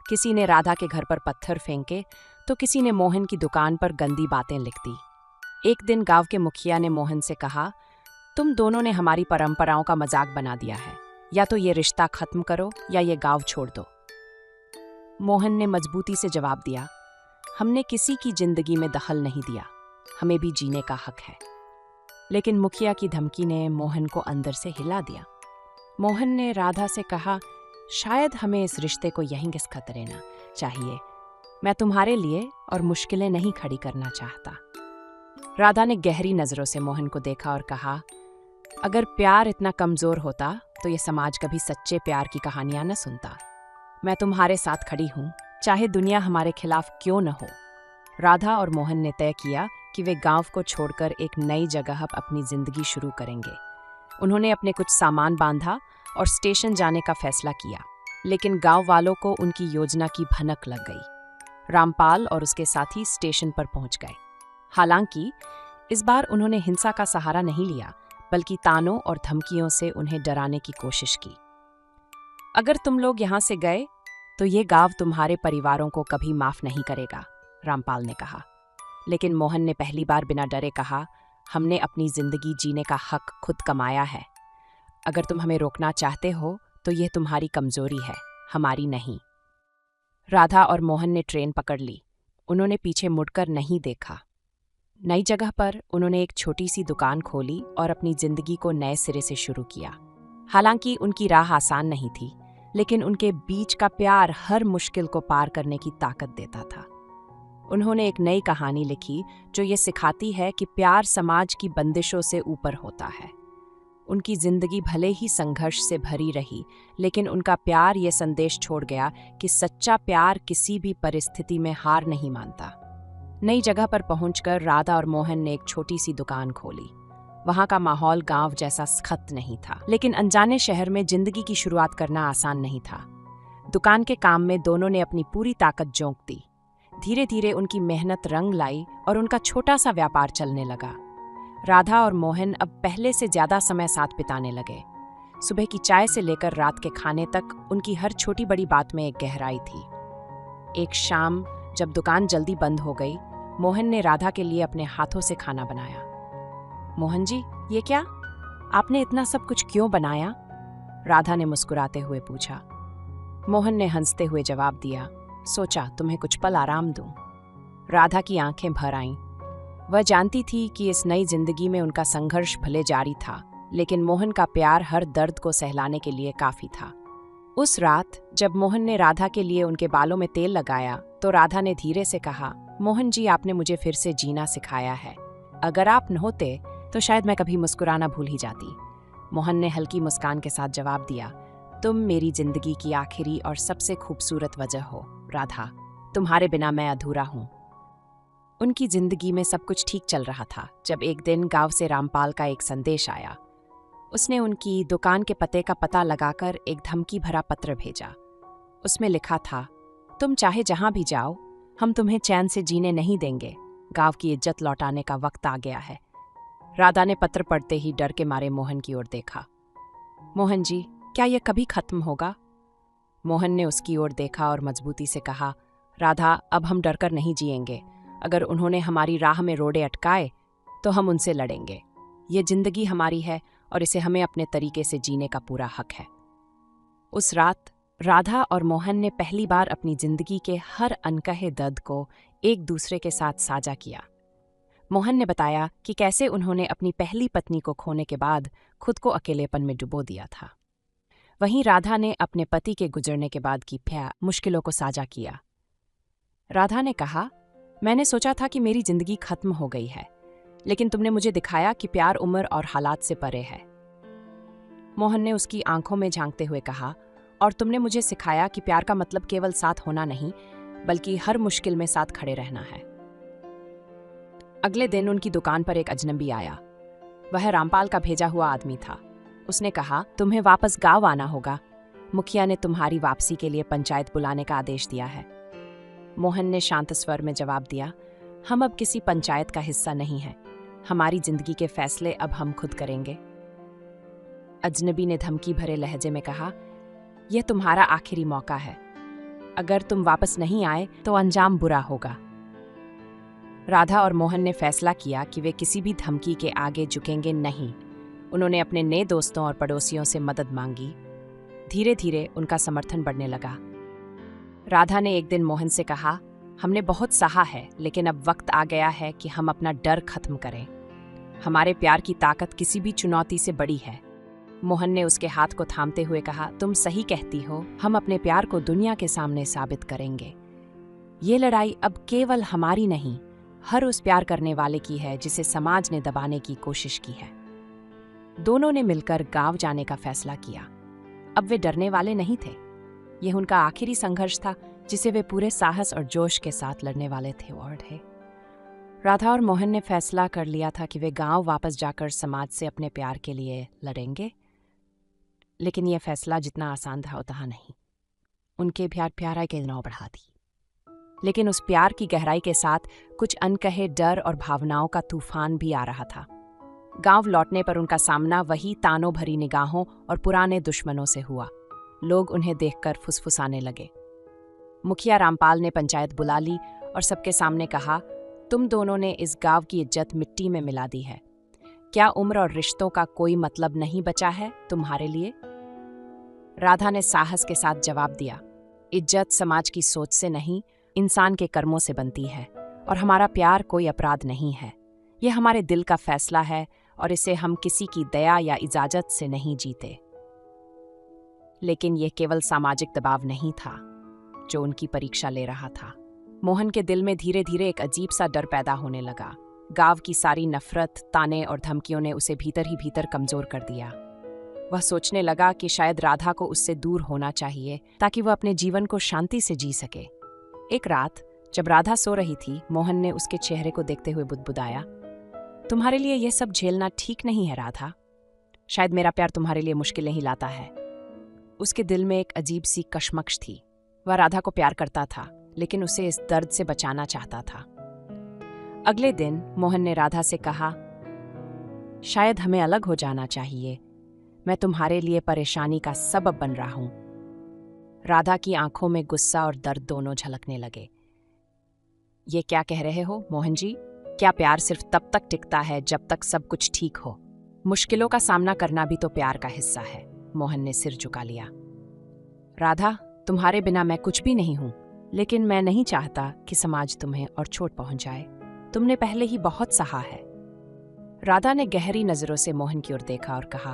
किसी ने राधा के घर पर पत्थर फेंके तो किसी ने मोहन की दुकान पर गंदी बातें लिख दी। एक दिन गांव के मुखिया ने मोहन से कहा, तुम दोनों ने हमारी परंपराओं का मजाक बना दिया है। या तो ये रिश्ता खत्म करो या ये गांव छोड़ दो। मोहन ने मजबूती से जवाब दिया, हमने किसी की जिंदगी में दखल नहीं दिया, हमें भी जीने का हक है। लेकिन मुखिया की धमकी ने मोहन को अंदर से हिला दिया। मोहन ने राधा से कहा, शायद हमें इस रिश्ते को यहीं खत्म रहना चाहिए। मैं तुम्हारे लिए और मुश्किलें नहीं खड़ी करना चाहता। राधा ने गहरी नजरों से मोहन को देखा और कहा, अगर प्यार इतना कमजोर होता तो ये समाज कभी सच्चे प्यार की कहानियां न सुनता। मैं तुम्हारे साथ खड़ी हूं, चाहे दुनिया हमारे खिलाफ क्यों न हो। राधा और मोहन ने तय किया कि वे गांव को छोड़कर एक नई जगह अपनी जिंदगी शुरू करेंगे। उन्होंने अपने कुछ सामान बांधा और स्टेशन जाने का फैसला किया, लेकिन गांव वालों को उनकी योजना की भनक लग गई। रामपाल और उसके साथी स्टेशन पर पहुंच गए। हालांकि इस बार उन्होंने हिंसा का सहारा नहीं लिया, बल्कि तानों और धमकियों से उन्हें डराने की कोशिश की। अगर तुम लोग यहाँ से गए तो ये गांव तुम्हारे परिवारों को कभी माफ नहीं करेगा, रामपाल ने कहा। लेकिन मोहन ने पहली बार बिना डरे कहा, हमने अपनी जिंदगी जीने का हक खुद कमाया है। अगर तुम हमें रोकना चाहते हो तो यह तुम्हारी कमजोरी है, हमारी नहीं। राधा और मोहन ने ट्रेन पकड़ ली। उन्होंने पीछे मुड़कर नहीं देखा। नई जगह पर उन्होंने एक छोटी सी दुकान खोली और अपनी जिंदगी को नए सिरे से शुरू किया। हालांकि उनकी राह आसान नहीं थी, लेकिन उनके बीच का प्यार हर मुश्किल को पार करने की ताकत देता था। उन्होंने एक नई कहानी लिखी जो ये सिखाती है कि प्यार समाज की बंदिशों से ऊपर होता है। उनकी जिंदगी भले ही संघर्ष से भरी रही, लेकिन उनका प्यार ये संदेश छोड़ गया कि सच्चा प्यार किसी भी परिस्थिति में हार नहीं मानता। नई जगह पर पहुंचकर राधा और मोहन ने एक छोटी सी दुकान खोली। वहां का माहौल गांव जैसा सख्त नहीं था, लेकिन अनजाने शहर में जिंदगी की शुरुआत करना आसान नहीं था। दुकान के काम में दोनों ने अपनी पूरी ताकत झोंक दी। धीरे धीरे उनकी मेहनत रंग लाई और उनका छोटा सा व्यापार चलने लगा। राधा और मोहन अब पहले से ज्यादा समय साथ बिताने लगे। सुबह की चाय से लेकर रात के खाने तक उनकी हर छोटी बड़ी बात में एक गहराई थी। एक शाम जब दुकान जल्दी बंद हो गई, मोहन ने राधा के लिए अपने हाथों से खाना बनाया। मोहन जी, ये क्या? आपने इतना सब कुछ क्यों बनाया? राधा ने मुस्कुराते हुए पूछा। मोहन ने हंसते हुए जवाब दिया, सोचा तुम्हें कुछ पल आराम दूं। राधा की आंखें भर आईं। वह जानती थी कि इस नई जिंदगी में उनका संघर्ष भले जारी था, लेकिन मोहन का प्यार हर दर्द को सहलाने के लिए काफी था। उस रात जब मोहन ने राधा के लिए उनके बालों में तेल लगाया तो राधा ने धीरे से कहा, मोहन जी, आपने मुझे फिर से जीना सिखाया है। अगर आप न होते तो शायद मैं कभी मुस्कुराना भूल ही जाती। मोहन ने हल्की मुस्कान के साथ जवाब दिया, तुम मेरी जिंदगी की आखिरी और सबसे खूबसूरत वजह हो राधा। तुम्हारे बिना मैं अधूरा हूं। उनकी जिंदगी में सब कुछ ठीक चल रहा था जब एक दिन गांव से रामपाल का एक संदेश आया। उसने उनकी दुकान के पते का पता लगाकर एक धमकी भरा पत्र भेजा। उसमें लिखा था, तुम चाहे जहां भी जाओ, हम तुम्हें चैन से जीने नहीं देंगे। गांव की इज्जत लौटाने का वक्त आ गया है। राधा ने पत्र पढ़ते ही डर के मारे मोहन की ओर देखा। मोहन जी, क्या यह कभी खत्म होगा? मोहन ने उसकी ओर देखा और मजबूती से कहा, राधा, अब हम डरकर नहीं जिएंगे। अगर उन्होंने हमारी राह में रोड़े अटकाए तो हम उनसे लड़ेंगे। ये जिंदगी हमारी है और इसे हमें अपने तरीके से जीने का पूरा हक है। उस रात राधा और मोहन ने पहली बार अपनी जिंदगी के हर अनकहे दर्द को एक दूसरे के साथ साझा किया। मोहन ने बताया कि कैसे उन्होंने अपनी पहली पत्नी को खोने के बाद खुद को अकेलेपन में डुबो दिया था। वहीं राधा ने अपने पति के गुजरने के बाद की मुश्किलों को साझा किया। राधा ने कहा, मैंने सोचा था कि मेरी जिंदगी खत्म हो गई है, लेकिन तुमने मुझे दिखाया कि प्यार उम्र और हालात से परे है। मोहन ने उसकी आंखों में झांकते हुए कहा, और तुमने मुझे सिखाया कि प्यार का मतलब केवल साथ होना नहीं, बल्कि हर मुश्किल में साथ खड़े रहना है। अगले दिन उनकी दुकान पर एक अजनबी आया। वह रामपाल का भेजा हुआ आदमी था। उसने कहा, तुम्हें वापस गांव आना होगा। मुखिया ने तुम्हारी वापसी के लिए पंचायत बुलाने का आदेश दिया है। मोहन ने शांत स्वर में जवाब दिया, हम अब किसी पंचायत का हिस्सा नहीं हैं। हमारी जिंदगी के फैसले अब हम खुद करेंगे। अजनबी ने धमकी भरे लहजे में कहा, यह तुम्हारा आखिरी मौका है। अगर तुम वापस नहीं आए तो अंजाम बुरा होगा। राधा और मोहन ने फैसला किया कि वे किसी भी धमकी के आगे झुकेंगे नहीं। उन्होंने अपने नए दोस्तों और पड़ोसियों से मदद मांगी। धीरे धीरे उनका समर्थन बढ़ने लगा। राधा ने एक दिन मोहन से कहा, हमने बहुत सहा है, लेकिन अब वक्त आ गया है कि हम अपना डर खत्म करें। हमारे प्यार की ताकत किसी भी चुनौती से बड़ी है। मोहन ने उसके हाथ को थामते हुए कहा, तुम सही कहती हो, हम अपने प्यार को दुनिया के सामने साबित करेंगे। ये लड़ाई अब केवल हमारी नहीं, हर उस प्यार करने वाले की है जिसे समाज ने दबाने की कोशिश की है। दोनों ने मिलकर गांव जाने का फैसला किया। अब वे डरने वाले नहीं थे। यह उनका आखिरी संघर्ष था जिसे वे पूरे साहस और जोश के साथ लड़ने वाले थे। राधा और मोहन ने फैसला कर लिया था कि वे गांव वापस जाकर समाज से अपने प्यार के लिए लड़ेंगे। लेकिन यह फैसला जितना आसान था उतना नहीं। उनके प्यार के नाव बढ़ा दी। लेकिन उस प्यार की गहराई के साथ कुछ अनकहे डर और भावनाओं का तूफान भी आ रहा था। गांव लौटने पर उनका सामना वही तानों भरी निगाहों और पुराने दुश्मनों से हुआ। लोग उन्हें देखकर फुसफुसाने लगे। मुखिया रामपाल ने पंचायत बुला ली और सबके सामने कहा, तुम दोनों ने इस गांव की इज्जत मिट्टी में मिला दी है। क्या उम्र और रिश्तों का कोई मतलब नहीं बचा है तुम्हारे लिए? राधा ने साहस के साथ जवाब दिया, इज्जत समाज की सोच से नहीं, इंसान के कर्मों से बनती है, और हमारा प्यार कोई अपराध नहीं है। यह हमारे दिल का फैसला है और इसे हम किसी की दया या इजाजत से नहीं जीते। लेकिन यह केवल सामाजिक दबाव नहीं था जो उनकी परीक्षा ले रहा था। मोहन के दिल में धीरे धीरे एक अजीब सा डर पैदा होने लगा। गांव की सारी नफरत, ताने और धमकियों ने उसे भीतर ही भीतर कमजोर कर दिया। वह सोचने लगा कि शायद राधा को उससे दूर होना चाहिए ताकि वह अपने जीवन को शांति से जी सके। एक रात जब राधा सो रही थी, मोहन ने उसके चेहरे को देखते हुए बुदबुदाया, तुम्हारे लिए यह सब झेलना ठीक नहीं है राधा। शायद मेरा प्यार तुम्हारे लिए मुश्किलें ही लाता है। उसके दिल में एक अजीब सी कशमकश थी। वह राधा को प्यार करता था, लेकिन उसे इस दर्द से बचाना चाहता था। अगले दिन मोहन ने राधा से कहा, शायद हमें अलग हो जाना चाहिए। मैं तुम्हारे लिए परेशानी का सबब बन रहा हूं। राधा की आंखों में गुस्सा और दर्द दोनों झलकने लगे। ये क्या कह रहे हो मोहन जी? क्या प्यार सिर्फ तब तक टिकता है जब तक सब कुछ ठीक हो? मुश्किलों का सामना करना भी तो प्यार का हिस्सा है। मोहन ने सिर झुका लिया। राधा, तुम्हारे बिना मैं कुछ भी नहीं हूं, लेकिन मैं नहीं चाहता कि समाज तुम्हें और चोट पहुंचाए। तुमने पहले ही बहुत सहा है। राधा ने गहरी नजरों से मोहन की ओर देखा और कहा,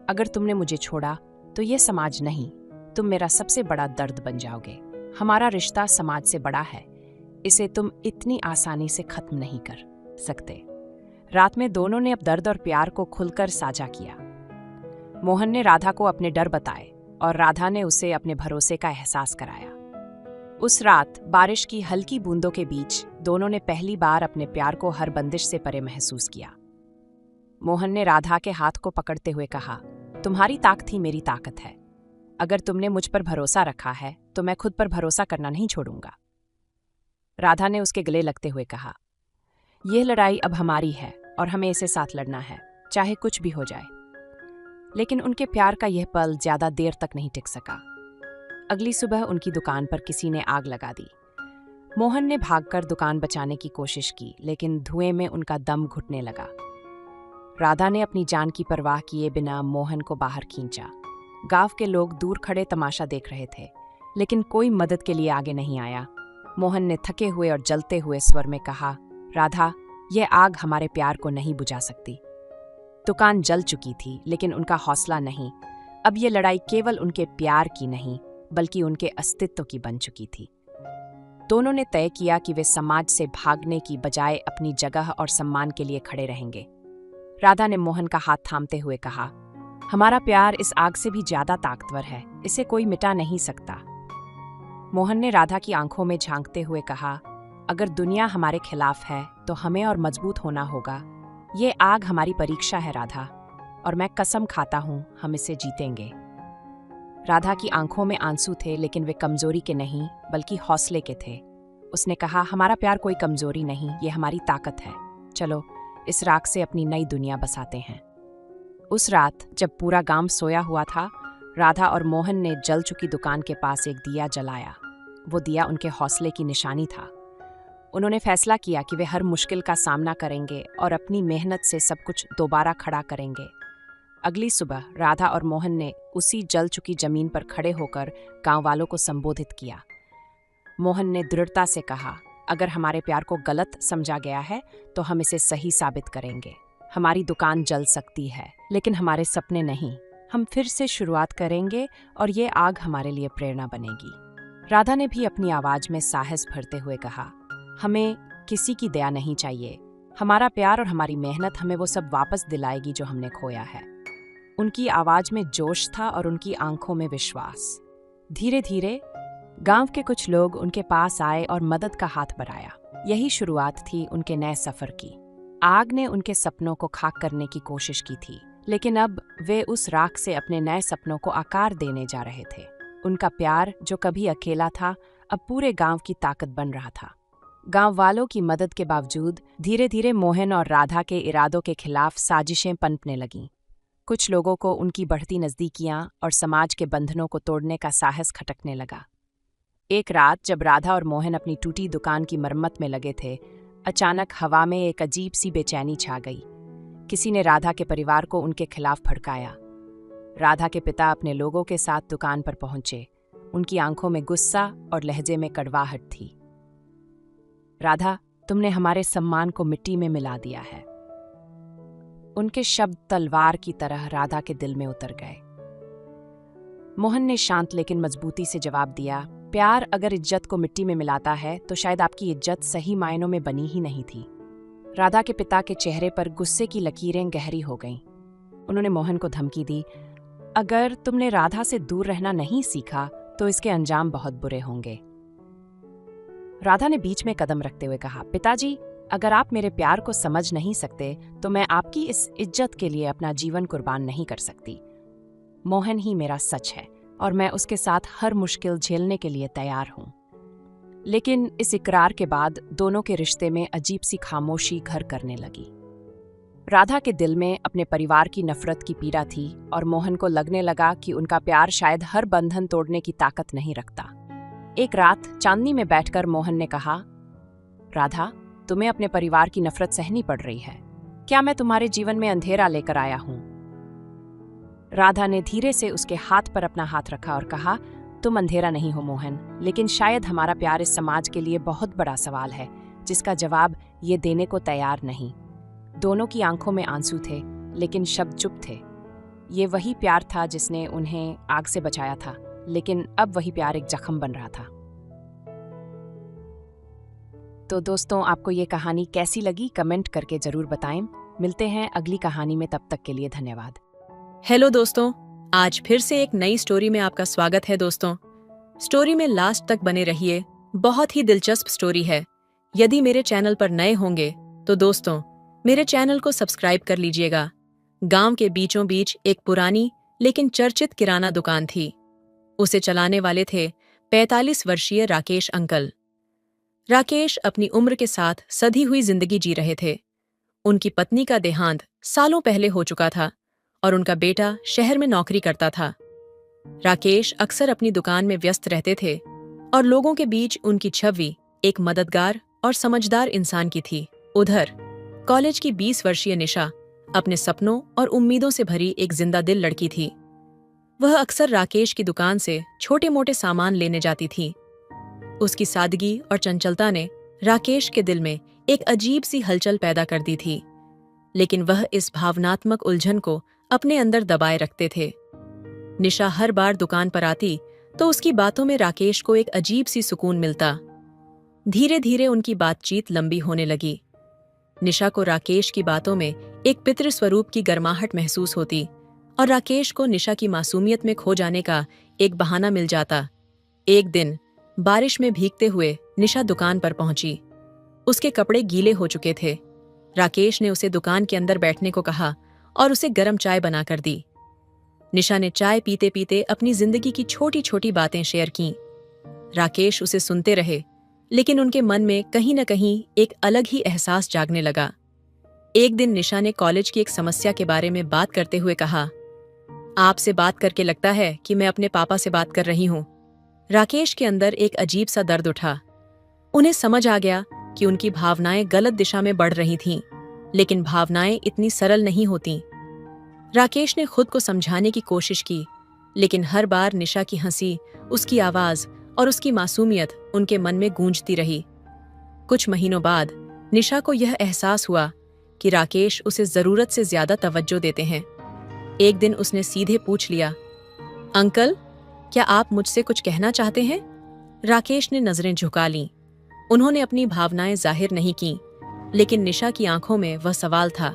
अगर तुमने मुझे छोड़ा तो ये समाज नहीं, तुम मेरा सबसे बड़ा दर्द बन जाओगे। हमारा रिश्ता समाज से बड़ा है, इसे तुम इतनी आसानी से खत्म नहीं कर सकते। रात में दोनों ने अब दर्द और प्यार को खुलकर साझा किया। मोहन ने राधा को अपने डर बताए और राधा ने उसे अपने भरोसे का एहसास कराया। उस रात बारिश की हल्की बूंदों के बीच दोनों ने पहली बार अपने प्यार को हर बंदिश से परे महसूस किया। मोहन ने राधा के हाथ को पकड़ते हुए कहा, तुम्हारी ताकत ही मेरी ताकत है। अगर तुमने मुझ पर भरोसा रखा है तो मैं खुद पर भरोसा करना नहीं छोड़ूंगा। राधा ने उसके गले लगते हुए कहा, यह लड़ाई अब हमारी है और हमें इसे साथ लड़ना है, चाहे कुछ भी हो जाए। लेकिन उनके प्यार का यह पल ज्यादा देर तक नहीं टिक सका। अगली सुबह उनकी दुकान पर किसी ने आग लगा दी। मोहन ने भागकर दुकान बचाने की कोशिश की, लेकिन धुएं में उनका दम घुटने लगा। राधा ने अपनी जान की परवाह किए बिना मोहन को बाहर खींचा। गांव के लोग दूर खड़े तमाशा देख रहे थे, लेकिन कोई मदद के लिए आगे नहीं आया। मोहन ने थके हुए और जलते हुए स्वर में कहा, राधा, यह आग हमारे प्यार को नहीं बुझा सकती। दुकान जल चुकी थी, लेकिन उनका हौसला नहीं। अब ये लड़ाई केवल उनके प्यार की नहीं, बल्कि उनके अस्तित्व की बन चुकी थी। दोनों ने तय किया कि वे समाज से भागने की बजाय अपनी जगह और सम्मान के लिए खड़े रहेंगे। राधा ने मोहन का हाथ थामते हुए कहा, हमारा प्यार इस आग से भी ज्यादा ताकतवर है, इसे कोई मिटा नहीं सकता। मोहन ने राधा की आंखों में झांकते हुए कहा, अगर दुनिया हमारे खिलाफ है तो हमें और मजबूत होना होगा। ये आग हमारी परीक्षा है राधा, और मैं कसम खाता हूं हम इसे जीतेंगे। राधा की आंखों में आंसू थे, लेकिन वे कमजोरी के नहीं बल्कि हौसले के थे। उसने कहा, हमारा प्यार कोई कमजोरी नहीं, ये हमारी ताकत है। चलो इस राख से अपनी नई दुनिया बसाते हैं। उस रात जब पूरा गांव सोया हुआ था, राधा और मोहन ने जल चुकी दुकान के पास एक दिया जलाया। वो दिया उनके हौसले की निशानी था। उन्होंने फैसला किया कि वे हर मुश्किल का सामना करेंगे और अपनी मेहनत से सब कुछ दोबारा खड़ा करेंगे। अगली सुबह राधा और मोहन ने उसी जल चुकी जमीन पर खड़े होकर गांव वालों को संबोधित किया। मोहन ने दृढ़ता से कहा, अगर हमारे प्यार को गलत समझा गया है तो हम इसे सही साबित करेंगे। हमारी दुकान जल सकती है, लेकिन हमारे सपने नहीं। हम फिर से शुरुआत करेंगे और ये आग हमारे लिए प्रेरणा बनेगी। राधा ने भी अपनी आवाज में साहस भरते हुए कहा, हमें किसी की दया नहीं चाहिए। हमारा प्यार और हमारी मेहनत हमें वो सब वापस दिलाएगी जो हमने खोया है। उनकी आवाज में जोश था और उनकी आंखों में विश्वास। धीरे धीरे गांव के कुछ लोग उनके पास आए और मदद का हाथ बढ़ाया। यही शुरुआत थी उनके नए सफर की। आग ने उनके सपनों को खाक करने की कोशिश की थी, लेकिन अब वे उस राख से अपने नए सपनों को आकार देने जा रहे थे। उनका प्यार, जो कभी अकेला था, अब पूरे गांव की ताकत बन रहा था। गांव वालों की मदद के बावजूद धीरे धीरे मोहन और राधा के इरादों के खिलाफ साजिशें पनपने लगीं। कुछ लोगों को उनकी बढ़ती नज़दीकियां और समाज के बंधनों को तोड़ने का साहस खटकने लगा। एक रात जब राधा और मोहन अपनी टूटी दुकान की मरम्मत में लगे थे, अचानक हवा में एक अजीब सी बेचैनी छा गई। किसी ने राधा के परिवार को उनके खिलाफ भड़काया। राधा के पिता अपने लोगों के साथ दुकान पर पहुंचे। उनकी आंखों में गुस्सा और लहजे में कड़वाहट थी। राधा, तुमने हमारे सम्मान को मिट्टी में मिला दिया है। उनके शब्द तलवार की तरह राधा के दिल में उतर गए। मोहन ने शांत लेकिन मजबूती से जवाब दिया, प्यार अगर इज्जत को मिट्टी में मिलाता है तो शायद आपकी इज्जत सही मायनों में बनी ही नहीं थी। राधा के पिता के चेहरे पर गुस्से की लकीरें गहरी हो गईं। उन्होंने मोहन को धमकी दी, अगर तुमने राधा से दूर रहना नहीं सीखा तो इसके अंजाम बहुत बुरे होंगे। राधा ने बीच में कदम रखते हुए कहा, पिताजी, अगर आप मेरे प्यार को समझ नहीं सकते तो मैं आपकी इस इज्जत के लिए अपना जीवन कुर्बान नहीं कर सकती। मोहन ही मेरा सच है और मैं उसके साथ हर मुश्किल झेलने के लिए तैयार हूं। लेकिन इस इकरार के बाद दोनों के रिश्ते में अजीब सी खामोशी घर करने लगी। राधा के दिल में अपने परिवार की नफरत की पीड़ा थी और मोहन को लगने लगा कि उनका प्यार शायद हर बंधन तोड़ने की ताकत नहीं रखता। एक रात चांदनी में बैठकर मोहन ने कहा, राधा, तुम्हें अपने परिवार की नफरत सहनी पड़ रही है। क्या मैं तुम्हारे जीवन में अंधेरा लेकर आया हूं? राधा ने धीरे से उसके हाथ पर अपना हाथ रखा और कहा, तुम अंधेरा नहीं हो मोहन, लेकिन शायद हमारा प्यार इस समाज के लिए बहुत बड़ा सवाल है जिसका जवाब ये देने को तैयार नहीं। दोनों की आंखों में आंसू थे, लेकिन शब्द चुप थे। ये वही प्यार था जिसने उन्हें आग से बचाया था, लेकिन अब वही प्यार एक जख्म बन रहा था। तो दोस्तों, आपको ये कहानी कैसी लगी कमेंट करके जरूर बताएं। मिलते हैं अगली कहानी में, तब तक के लिए धन्यवाद। हेलो दोस्तों, आज फिर से एक नई स्टोरी में आपका स्वागत है। दोस्तों, स्टोरी में लास्ट तक बने रहिए, बहुत ही दिलचस्प स्टोरी है। यदि मेरे चैनल पर नए होंगे तो दोस्तों मेरे चैनल को सब्सक्राइब कर लीजिएगा। गांव के बीचों बीच एक पुरानी लेकिन चर्चित किराना दुकान थी। उसे चलाने वाले थे 45 वर्षीय राकेश अंकल। राकेश अपनी उम्र के साथ सधी हुई जिंदगी जी रहे थे। उनकी पत्नी का देहांत सालों पहले हो चुका था और उनका बेटा शहर में नौकरी करता था। राकेश अक्सर अपनी दुकान में व्यस्त रहते थे और लोगों के बीच उनकी छवि एक मददगार और समझदार इंसान की थी। उधर कॉलेज की 20 वर्षीय निशा अपने सपनों और उम्मीदों से भरी एक जिंदा दिल लड़की थी। वह अक्सर राकेश की दुकान से छोटे मोटे सामान लेने जाती थी। उसकी सादगी और चंचलता ने राकेश के दिल में एक अजीब सी हलचल पैदा कर दी थी, लेकिन वह इस भावनात्मक उलझन को अपने अंदर दबाए रखते थे। निशा हर बार दुकान पर आती तो उसकी बातों में राकेश को एक अजीब सी सुकून मिलता। धीरे धीरे उनकी बातचीत लंबी होने लगी। निशा को राकेश की बातों में एक पितृ स्वरूप की गर्माहट महसूस होती और राकेश को निशा की मासूमियत में खो जाने का एक बहाना मिल जाता। एक दिन बारिश में भीगते हुए निशा दुकान पर पहुंची। उसके कपड़े गीले हो चुके थे। राकेश ने उसे दुकान के अंदर बैठने को कहा और उसे गर्म चाय बनाकर दी। निशा ने चाय पीते पीते अपनी जिंदगी की छोटी छोटी बातें शेयर कीं। राकेश उसे सुनते रहे, लेकिन उनके मन में कहीं न कहीं एक अलग ही एहसास जागने लगा। एक दिन निशा ने कॉलेज की एक समस्या के बारे में बात करते हुए कहा, आपसे बात करके लगता है कि मैं अपने पापा से बात कर रही हूँ। राकेश के अंदर एक अजीब सा दर्द उठा। उन्हें समझ आ गया कि उनकी भावनाएं गलत दिशा में बढ़ रही थीं, लेकिन भावनाएं इतनी सरल नहीं होतीं। राकेश ने खुद को समझाने की कोशिश की, लेकिन हर बार निशा की हंसी, उसकी आवाज और उसकी मासूमियत उनके मन में गूंजती रही। कुछ महीनों बाद निशा को यह एहसास हुआ कि राकेश उसे जरूरत से ज्यादा तवज्जो देते हैं। एक दिन उसने सीधे पूछ लिया, अंकल, क्या आप मुझसे कुछ कहना चाहते हैं? राकेश ने नजरें झुका लीं। उन्होंने अपनी भावनाएं जाहिर नहीं कीं, लेकिन निशा की आंखों में वह सवाल था।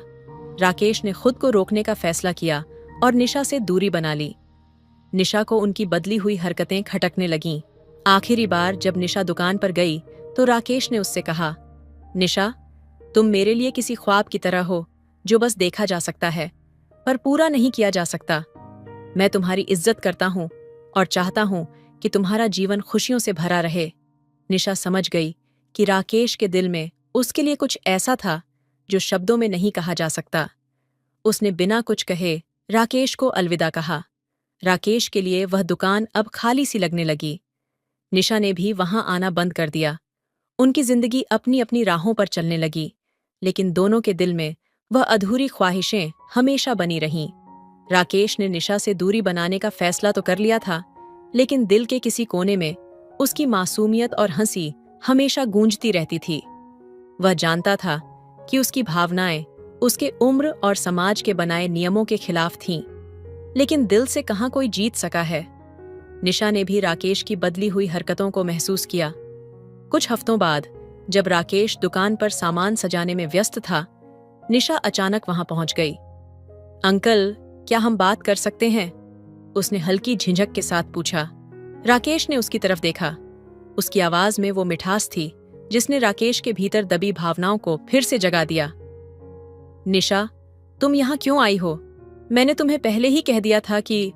राकेश ने खुद को रोकने का फैसला किया और निशा से दूरी बना ली। निशा को उनकी बदली हुई हरकतें खटकने लगीं। आखिरी बार जब निशा दुकान पर गई तो राकेश ने उससे कहा, निशा, तुम मेरे लिए किसी ख्वाब की तरह हो जो बस देखा जा सकता है पर पूरा नहीं किया जा सकता। मैं तुम्हारी इज्जत करता हूँ और चाहता हूँ कि तुम्हारा जीवन खुशियों से भरा रहे। निशा समझ गई कि राकेश के दिल में उसके लिए कुछ ऐसा था जो शब्दों में नहीं कहा जा सकता। उसने बिना कुछ कहे राकेश को अलविदा कहा। राकेश के लिए वह दुकान अब खाली सी लगने लगी। निशा ने भी वहां आना बंद कर दिया। उनकी जिंदगी अपनी अपनी राहों पर चलने लगी, लेकिन दोनों के दिल में वह अधूरी ख्वाहिशें हमेशा बनी रहीं। राकेश ने निशा से दूरी बनाने का फैसला तो कर लिया था, लेकिन दिल के किसी कोने में उसकी मासूमियत और हंसी हमेशा गूंजती रहती थी। वह जानता था कि उसकी भावनाएं उसके उम्र और समाज के बनाए नियमों के खिलाफ थीं, लेकिन दिल से कहाँ कोई जीत सका है। निशा ने भी राकेश की बदली हुई हरकतों को महसूस किया। कुछ हफ्तों बाद जब राकेश दुकान पर सामान सजाने में व्यस्त था, निशा अचानक वहां पहुंच गई। अंकल, क्या हम बात कर सकते हैं? उसने हल्की झिझक के साथ पूछा। राकेश ने उसकी तरफ देखा। उसकी आवाज में वो मिठास थी जिसने राकेश के भीतर दबी भावनाओं को फिर से जगा दिया। निशा, तुम यहाँ क्यों आई हो? मैंने तुम्हें पहले ही कह दिया था कि...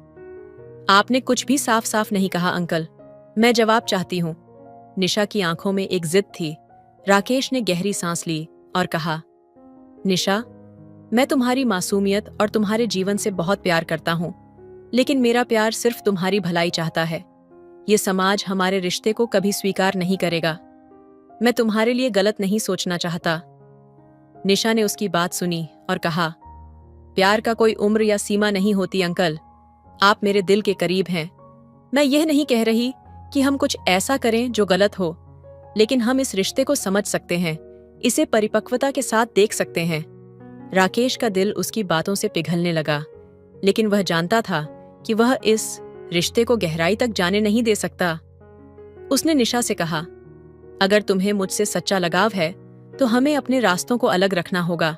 आपने कुछ भी साफ साफ नहीं कहा अंकल। मैं जवाब चाहती हूँ। निशा की आंखों में एक जिद थी। राकेश ने गहरी सांस ली और कहा, निशा, मैं तुम्हारी मासूमियत और तुम्हारे जीवन से बहुत प्यार करता हूँ, लेकिन मेरा प्यार सिर्फ तुम्हारी भलाई चाहता है। ये समाज हमारे रिश्ते को कभी स्वीकार नहीं करेगा। मैं तुम्हारे लिए गलत नहीं सोचना चाहता। निशा ने उसकी बात सुनी और कहा, प्यार का कोई उम्र या सीमा नहीं होती अंकल, आप मेरे दिल के करीब हैं। मैं यह नहीं कह रही कि हम कुछ ऐसा करें जो गलत हो, लेकिन हम इस रिश्ते को समझ सकते हैं, इसे परिपक्वता के साथ देख सकते हैं। राकेश का दिल उसकी बातों से पिघलने लगा, लेकिन वह जानता था कि वह इस रिश्ते को गहराई तक जाने नहीं दे सकता। उसने निशा से कहा, अगर तुम्हें मुझसे सच्चा लगाव है तो हमें अपने रास्तों को अलग रखना होगा।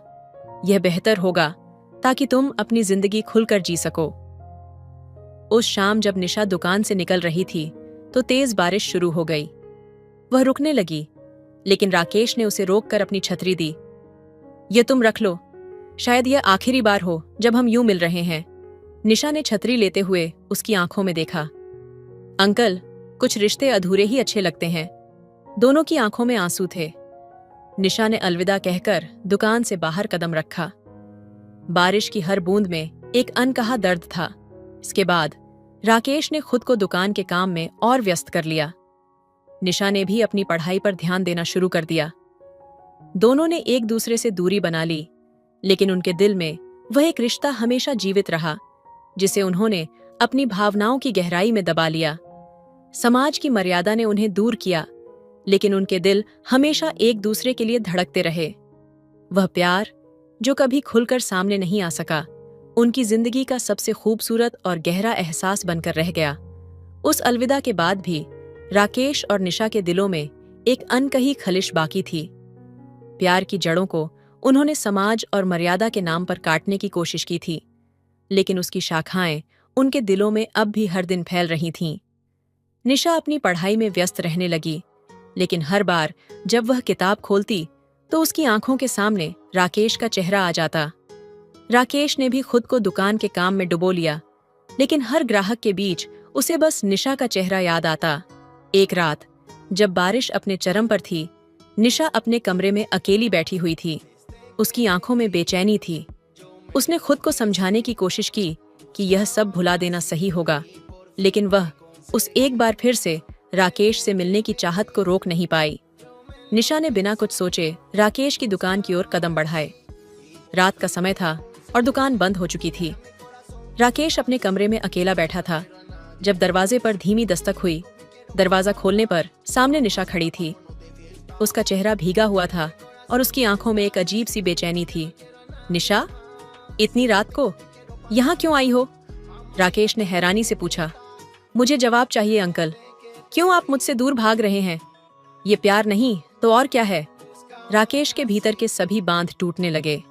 यह बेहतर होगा ताकि तुम अपनी जिंदगी खुलकर जी सको। उस शाम जब निशा दुकान से निकल रही थी तो तेज बारिश शुरू हो गई। वह रुकने लगी, लेकिन राकेश ने उसे रोककर अपनी छतरी दी। यह तुम रख लो, शायद यह आखिरी बार हो जब हम यूं मिल रहे हैं। निशा ने छतरी लेते हुए उसकी आंखों में देखा। अंकल, कुछ रिश्ते अधूरे ही अच्छे लगते हैं। दोनों की आंखों में आंसू थे। निशा ने अलविदा कहकर दुकान से बाहर कदम रखा। बारिश की हर बूंद में एक अनकहा दर्द था। इसके बाद राकेश ने खुद को दुकान के काम में और व्यस्त कर लिया। निशा ने भी अपनी पढ़ाई पर ध्यान देना शुरू कर दिया। दोनों ने एक दूसरे से दूरी बना ली, लेकिन उनके दिल में वह एक रिश्ता हमेशा जीवित रहा, जिसे उन्होंने अपनी भावनाओं की गहराई में दबा लिया। समाज की मर्यादा ने उन्हें दूर किया, लेकिन उनके दिल हमेशा एक दूसरे के लिए धड़कते रहे। वह प्यार, जो कभी खुलकर सामने नहीं आ सका, उनकी जिंदगी का सबसे खूबसूरत और गहरा एहसास बनकर रह गया। उस अलविदा के बाद भी राकेश और निशा के दिलों में एक अनकही खलिश बाकी थी। प्यार की जड़ों को उन्होंने समाज और मर्यादा के नाम पर काटने की कोशिश की थी, लेकिन उसकी शाखाएं उनके दिलों में अब भी हर दिन फैल रही थीं। निशा अपनी पढ़ाई में व्यस्त रहने लगी, लेकिन हर बार जब वह किताब खोलती तो उसकी आंखों के सामने राकेश का चेहरा आ जाता। राकेश ने भी खुद को दुकान के काम में डुबो लिया, लेकिन हर ग्राहक के बीच उसे बस निशा का चेहरा याद आता। एक रात जब बारिश अपने चरम पर थी, निशा अपने कमरे में अकेली बैठी हुई थी। उसकी आंखों में बेचैनी थी। उसने खुद को समझाने की कोशिश की कि यह सब भुला देना सही होगा, लेकिन वह उस एक बार फिर से राकेश से मिलने की चाहत को रोक नहीं पाई। निशा ने बिना कुछ सोचे राकेश की दुकान की ओर कदम बढ़ाए। रात का समय था और दुकान बंद हो चुकी थी। राकेश अपने कमरे में अकेला बैठा था जब दरवाजे पर धीमी दस्तक हुई। दरवाजा खोलने पर सामने निशा खड़ी थी। उसका चेहरा भीगा हुआ था और उसकी आंखों में एक अजीब सी बेचैनी थी। निशा, इतनी रात को यहाँ क्यों आई हो? राकेश ने हैरानी से पूछा। मुझे जवाब चाहिए अंकल, क्यों आप मुझसे दूर भाग रहे हैं? ये प्यार नहीं तो और क्या है? राकेश के भीतर के सभी बांध टूटने लगे।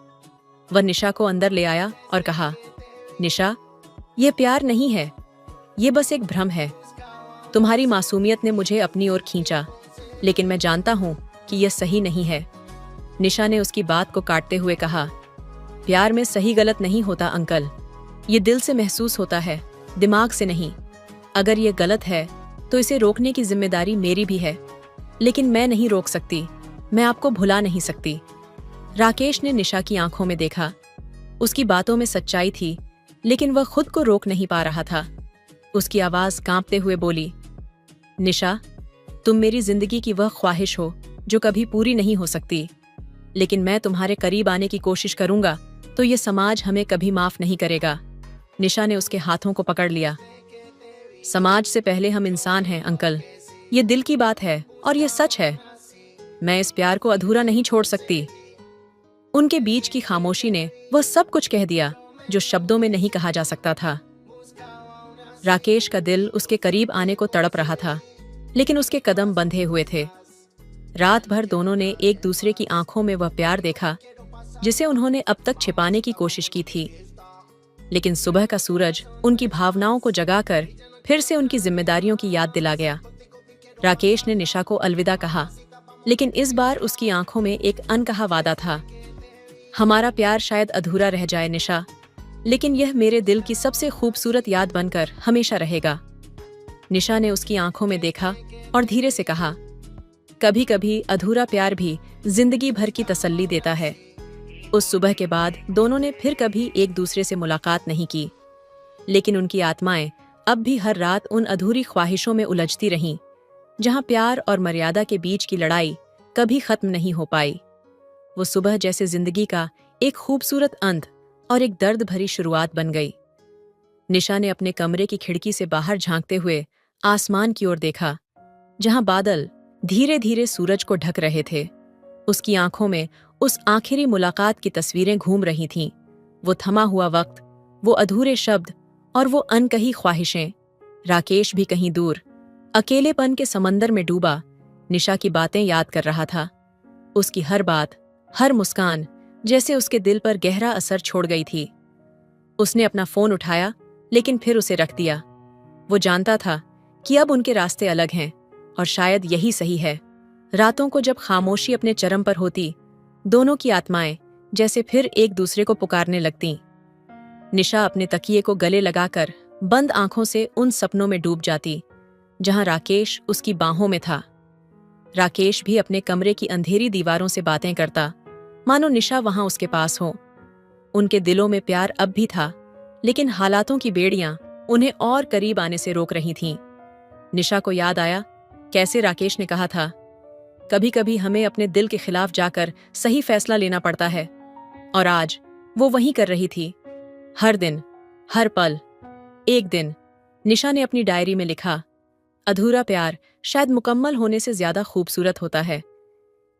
वह निशा को अंदर ले आया और कहा, निशा, यह प्यार नहीं है, ये बस एक भ्रम है। तुम्हारी मासूमियत ने मुझे अपनी ओर खींचा, लेकिन मैं जानता हूँ कि यह सही नहीं है। निशा ने उसकी बात को काटते हुए कहा, प्यार में सही गलत नहीं होता अंकल, ये दिल से महसूस होता है, दिमाग से नहीं। अगर ये गलत है तो इसे रोकने की जिम्मेदारी मेरी भी है, लेकिन मैं नहीं रोक सकती, मैं आपको भुला नहीं सकती। राकेश ने निशा की आंखों में देखा। उसकी बातों में सच्चाई थी, लेकिन वह खुद को रोक नहीं पा रहा था। उसकी आवाज कांपते हुए बोली, निशा, तुम मेरी जिंदगी की वह ख्वाहिश हो जो कभी पूरी नहीं हो सकती, लेकिन मैं तुम्हारे करीब आने की कोशिश करूंगा तो ये समाज हमें कभी माफ नहीं करेगा। निशा ने उसके हाथों को पकड़ लिया। समाज से पहले हम इंसान हैं अंकल, ये दिल की बात है और ये सच है। मैं इस प्यार को अधूरा नहीं छोड़ सकती। उनके बीच की खामोशी ने वह सब कुछ कह दिया जो शब्दों में नहीं कहा जा सकता था। राकेश का दिल उसके करीब आने को तड़प रहा था, लेकिन उसके कदम बंधे हुए थे। रात भर दोनों ने एक दूसरे की आंखों में वह प्यार देखा जिसे उन्होंने अब तक छिपाने की कोशिश की थी। लेकिन सुबह का सूरज उनकी भावनाओं को जगाकर फिर से उनकी जिम्मेदारियों की याद दिला गया। राकेश ने निशा को अलविदा कहा, लेकिन इस बार उसकी आंखों में एक अनकहा वादा था। हमारा प्यार शायद अधूरा रह जाए निशा, लेकिन यह मेरे दिल की सबसे खूबसूरत याद बनकर हमेशा रहेगा। निशा ने उसकी आंखों में देखा और धीरे से कहा, कभी कभी अधूरा प्यार भी जिंदगी भर की तसल्ली देता है। उस सुबह के बाद दोनों ने फिर कभी एक दूसरे से मुलाकात नहीं की, लेकिन उनकी आत्माएं अब भी हर रात उन अधूरी ख्वाहिशों में उलझती रहीं, जहां प्यार और मर्यादा के बीच की लड़ाई कभी खत्म नहीं हो पाई। वो सुबह जैसे जिंदगी का एक खूबसूरत अंत और एक दर्द भरी शुरुआत बन गई। निशा ने अपने कमरे की खिड़की से बाहर झांकते हुए आसमान की ओर देखा, जहां बादल धीरे धीरे सूरज को ढक रहे थे। उसकी आंखों में उस आखिरी मुलाकात की तस्वीरें घूम रही थीं। वो थमा हुआ वक्त, वो अधूरे शब्द और वो अनकही ख्वाहिशें। राकेश भी कहीं दूर अकेलेपन के समंदर में डूबा निशा की बातें याद कर रहा था। उसकी हर बात, हर मुस्कान जैसे उसके दिल पर गहरा असर छोड़ गई थी। उसने अपना फोन उठाया, लेकिन फिर उसे रख दिया। वो जानता था कि अब उनके रास्ते अलग हैं, और शायद यही सही है। रातों को जब खामोशी अपने चरम पर होती, दोनों की आत्माएं जैसे फिर एक दूसरे को पुकारने लगतीं। निशा अपने तकिए को गले लगाकर बंद आंखों से उन सपनों में डूब जाती, जहां राकेश उसकी बाहों में था। राकेश भी अपने कमरे की अंधेरी दीवारों से बातें करता, मानो निशा वहां उसके पास हो। उनके दिलों में प्यार अब भी था, लेकिन हालातों की बेड़ियां उन्हें और करीब आने से रोक रही थीं। निशा को याद आया कैसे राकेश ने कहा था, कभी कभी हमें अपने दिल के खिलाफ जाकर सही फैसला लेना पड़ता है। और आज वो वही कर रही थी। हर दिन, हर पल। एक दिन निशा ने अपनी डायरी में लिखा, अधूरा प्यार शायद मुकम्मल होने से ज्यादा खूबसूरत होता है।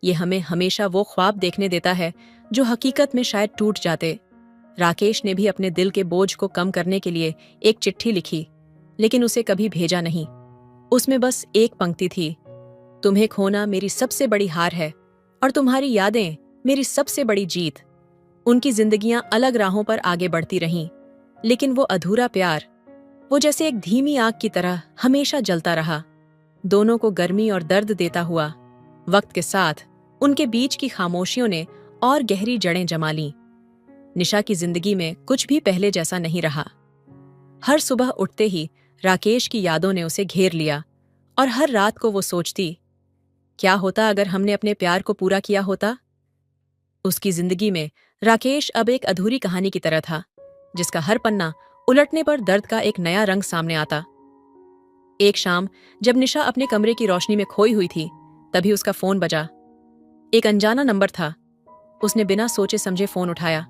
ये हमें हमेशा वो ख्वाब देखने देता है जो हकीकत में शायद टूट जाते। राकेश ने भी अपने दिल के बोझ को कम करने के लिए एक चिट्ठी लिखी, लेकिन उसे कभी भेजा नहीं। उसमें बस एक पंक्ति थी, तुम्हें खोना मेरी सबसे बड़ी हार है और तुम्हारी यादें मेरी सबसे बड़ी जीत। उनकी जिंदगियां अलग राहों पर आगे बढ़ती रहीं, लेकिन वो अधूरा प्यार, वो जैसे एक धीमी आग की तरह हमेशा जलता रहा, दोनों को गर्मी और दर्द देता हुआ। वक्त के साथ उनके बीच की खामोशियों ने और गहरी जड़ें जमा लीं। निशा की जिंदगी में कुछ भी पहले जैसा नहीं रहा। हर सुबह उठते ही राकेश की यादों ने उसे घेर लिया, और हर रात को वो सोचती, क्या होता अगर हमने अपने प्यार को पूरा किया होता। उसकी जिंदगी में राकेश अब एक अधूरी कहानी की तरह था, जिसका हर पन्ना उलटने पर दर्द का एक नया रंग सामने आता। एक शाम जब निशा अपने कमरे की रोशनी में खोई हुई थी, तभी उसका फोन बजा। एक अनजाना नंबर था। उसने बिना सोचे समझे फोन उठाया।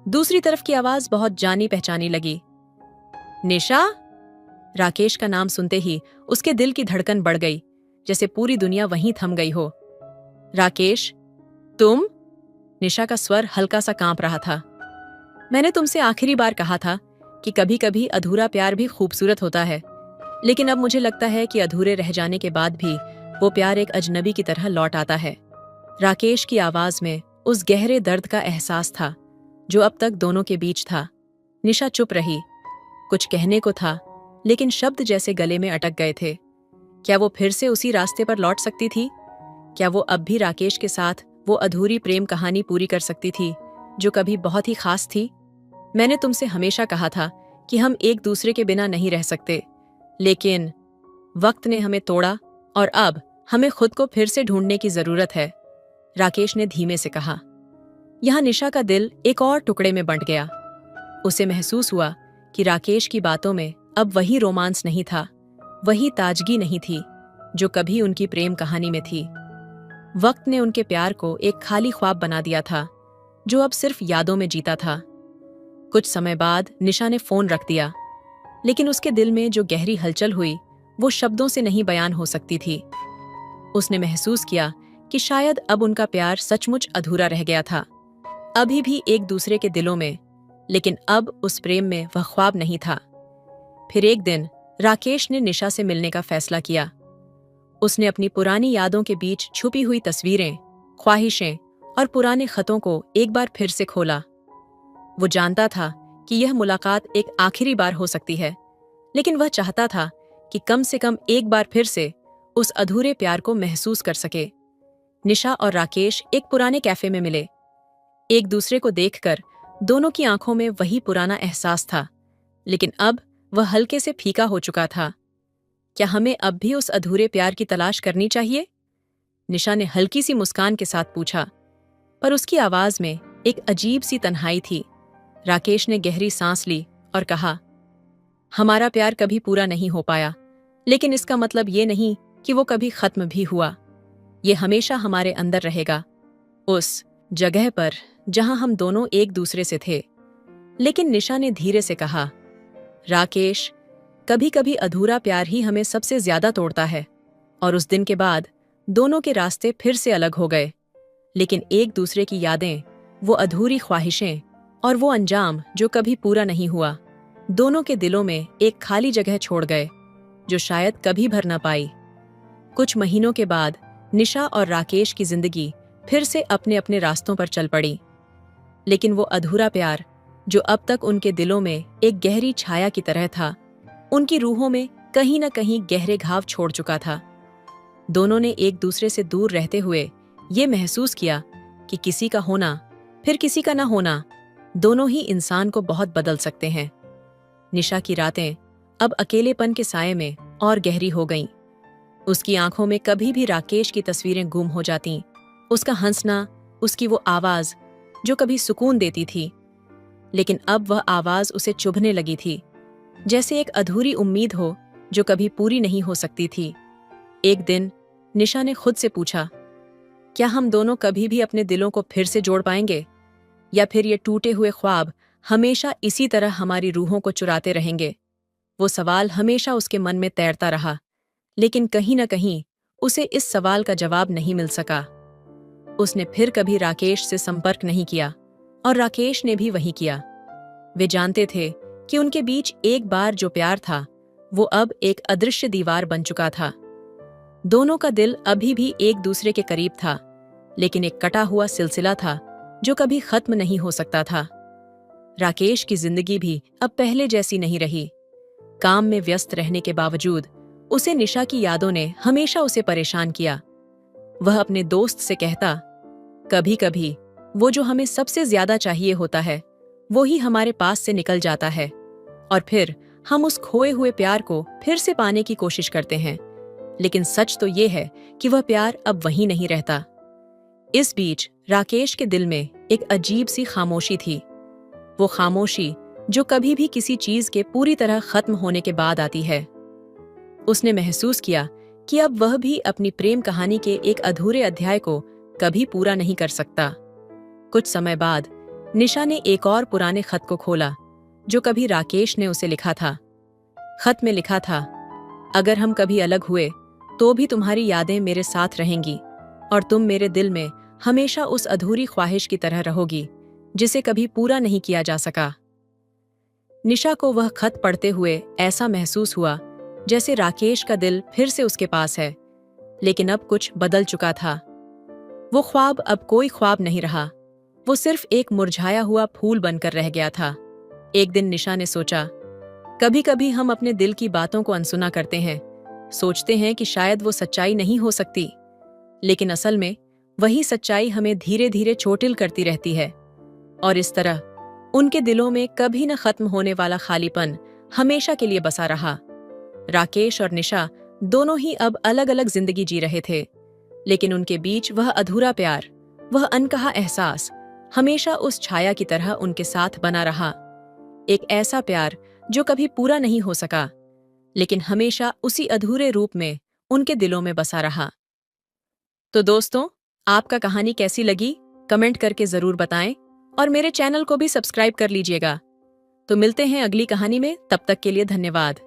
दूसरी तरफ की आवाज बहुत जानी पहचानी लगी। निशा? राकेश का नाम सुनते ही उसके दिल की धड़कन बढ़ गई, जैसे पूरी दुनिया वहीं थम गई हो। राकेश, तुम? निशा का स्वर हल्का सा कांप रहा था। मैंने तुमसे आखिरी बार कहा था कि कभी कभी अधूरा प्यार भी खूबसूरत होता है, लेकिन अब मुझे लगता है कि अधूरे रह जाने के बाद भी वो प्यार एक अजनबी की तरह लौट आता है। राकेश की आवाज में उस गहरे दर्द का एहसास था जो अब तक दोनों के बीच था। निशा चुप रही। कुछ कहने को था, लेकिन शब्द जैसे गले में अटक गए थे। क्या वो फिर से उसी रास्ते पर लौट सकती थी? क्या वो अब भी राकेश के साथ वो अधूरी प्रेम कहानी पूरी कर सकती थी जो कभी बहुत ही खास थी? मैंने तुमसे हमेशा कहा था कि हम एक दूसरे के बिना नहीं रह सकते, लेकिन वक्त ने हमें तोड़ा और अब हमें खुद को फिर से ढूंढने की जरूरत है, राकेश ने धीमे से कहा। यहां निशा का दिल एक और टुकड़े में बंट गया। उसे महसूस हुआ कि राकेश की बातों में अब वही रोमांस नहीं था, वही ताजगी नहीं थी जो कभी उनकी प्रेम कहानी में थी। वक्त ने उनके प्यार को एक खाली ख्वाब बना दिया था जो अब सिर्फ यादों में जीता था। कुछ समय बाद निशा ने फोन रख दिया, लेकिन उसके दिल में जो गहरी हलचल हुई वो शब्दों से नहीं बयान हो सकती थी। उसने महसूस किया कि शायद अब उनका प्यार सचमुच अधूरा रह गया था। अभी भी एक दूसरे के दिलों में, लेकिन अब उस प्रेम में वह ख्वाब नहीं था। फिर एक दिन राकेश ने निशा से मिलने का फैसला किया। उसने अपनी पुरानी यादों के बीच छुपी हुई तस्वीरें, ख्वाहिशें और पुराने खतों को एक बार फिर से खोला। वो जानता था कि यह मुलाकात एक आखिरी बार हो सकती है, लेकिन वह चाहता था कि कम से कम एक बार फिर से उस अधूरे प्यार को महसूस कर सके। निशा और राकेश एक पुराने कैफे में मिले। एक दूसरे को देखकर दोनों की आंखों में वही पुराना एहसास था, लेकिन अब वह हल्के से फीका हो चुका था। क्या हमें अब भी उस अधूरे प्यार की तलाश करनी चाहिए? निशा ने हल्की सी मुस्कान के साथ पूछा, पर उसकी आवाज में एक अजीब सी तन्हाई थी। राकेश ने गहरी सांस ली और कहा, हमारा प्यार कभी पूरा नहीं हो पाया, लेकिन इसका मतलब ये नहीं कि वो कभी खत्म भी हुआ। ये हमेशा हमारे अंदर रहेगा, उस जगह पर जहां हम दोनों एक दूसरे से थे। लेकिन निशा ने धीरे से कहा, राकेश, कभी कभी अधूरा प्यार ही हमें सबसे ज्यादा तोड़ता है। और उस दिन के बाद दोनों के रास्ते फिर से अलग हो गए। लेकिन एक दूसरे की यादें, वो अधूरी ख्वाहिशें और वो अंजाम जो कभी पूरा नहीं हुआ, दोनों के दिलों में एक खाली जगह छोड़ गए जो शायद कभी भर न पाई। कुछ महीनों के बाद निशा और राकेश की जिंदगी फिर से अपने अपने रास्तों पर चल पड़ी। लेकिन वो अधूरा प्यार जो अब तक उनके दिलों में एक गहरी छाया की तरह था, उनकी रूहों में कहीं न कहीं गहरे घाव छोड़ चुका था। दोनों ने एक दूसरे से दूर रहते हुए ये महसूस किया कि किसी का होना फिर किसी का न होना, दोनों ही इंसान को बहुत बदल सकते हैं। निशा की रातें अब अकेलेपन के साये में और गहरी हो गईं। उसकी आंखों में कभी भी राकेश की तस्वीरें गुम हो जातीं, उसका हंसना, उसकी वो आवाज जो कभी सुकून देती थी। लेकिन अब वह आवाज उसे चुभने लगी थी, जैसे एक अधूरी उम्मीद हो जो कभी पूरी नहीं हो सकती थी। एक दिन निशा ने खुद से पूछा, क्या हम दोनों कभी भी अपने दिलों को फिर से जोड़ पाएंगे, या फिर ये टूटे हुए ख्वाब हमेशा इसी तरह हमारी रूहों को चुराते रहेंगे? वो सवाल हमेशा उसके मन में तैरता रहा, लेकिन कहीं न कहीं उसे इस सवाल का जवाब नहीं मिल सका। उसने फिर कभी राकेश से संपर्क नहीं किया और राकेश ने भी वही किया। वे जानते थे कि उनके बीच एक बार जो प्यार था, वो अब एक अदृश्य दीवार बन चुका था। दोनों का दिल अभी भी एक दूसरे के करीब था, लेकिन एक कटा हुआ सिलसिला था जो कभी खत्म नहीं हो सकता था। राकेश की जिंदगी भी अब पहले जैसी नहीं रही। काम में व्यस्त रहने के बावजूद उसे निशा की यादों ने हमेशा उसे परेशान किया। वह अपने दोस्त से कहता, कभी कभी वो जो हमें सबसे ज्यादा चाहिए होता है, वो ही हमारे पास से निकल जाता है, और फिर हम उस खोए हुए प्यार को फिर से पाने की कोशिश करते हैं। लेकिन सच तो ये है कि वह प्यार अब वहीं नहीं रहता। इस बीच राकेश के दिल में एक अजीब सी खामोशी थी। वो खामोशी जो कभी भी किसी चीज के पूरी तरह खत्म होने के बाद आती है। उसने महसूस किया कि अब वह भी अपनी प्रेम कहानी के एक अधूरे अध्याय को कभी पूरा नहीं कर सकता। कुछ समय बाद निशा ने एक और पुराने खत को खोला जो कभी राकेश ने उसे लिखा था। खत में लिखा था, अगर हम कभी अलग हुए तो भी तुम्हारी यादें मेरे साथ रहेंगी, और तुम मेरे दिल में हमेशा उस अधूरी ख्वाहिश की तरह रहोगी जिसे कभी पूरा नहीं किया जा सका। निशा को वह खत पढ़ते हुए ऐसा महसूस हुआ जैसे राकेश का दिल फिर से उसके पास है, लेकिन अब कुछ बदल चुका था। वो ख्वाब अब कोई ख्वाब नहीं रहा, वो सिर्फ एक मुरझाया हुआ फूल बनकर रह गया था। एक दिन निशा ने सोचा, कभी कभी हम अपने दिल की बातों को अनसुना करते हैं, सोचते हैं कि शायद वो सच्चाई नहीं हो सकती, लेकिन असल में वही सच्चाई हमें धीरे धीरे चोटिल करती रहती है। और इस तरह उनके दिलों में कभी न खत्म होने वाला खालीपन हमेशा के लिए बसा रहा। राकेश और निशा दोनों ही अब अलग अलग जिंदगी जी रहे थे, लेकिन उनके बीच वह अधूरा प्यार, वह अनकहा एहसास हमेशा उस छाया की तरह उनके साथ बना रहा। एक ऐसा प्यार जो कभी पूरा नहीं हो सका, लेकिन हमेशा उसी अधूरे रूप में उनके दिलों में बसा रहा। तो दोस्तों, आपका कहानी कैसी लगी कमेंट करके जरूर बताएं, और मेरे चैनल को भी सब्सक्राइब कर लीजिएगा। तो मिलते हैं अगली कहानी में, तब तक के लिए धन्यवाद।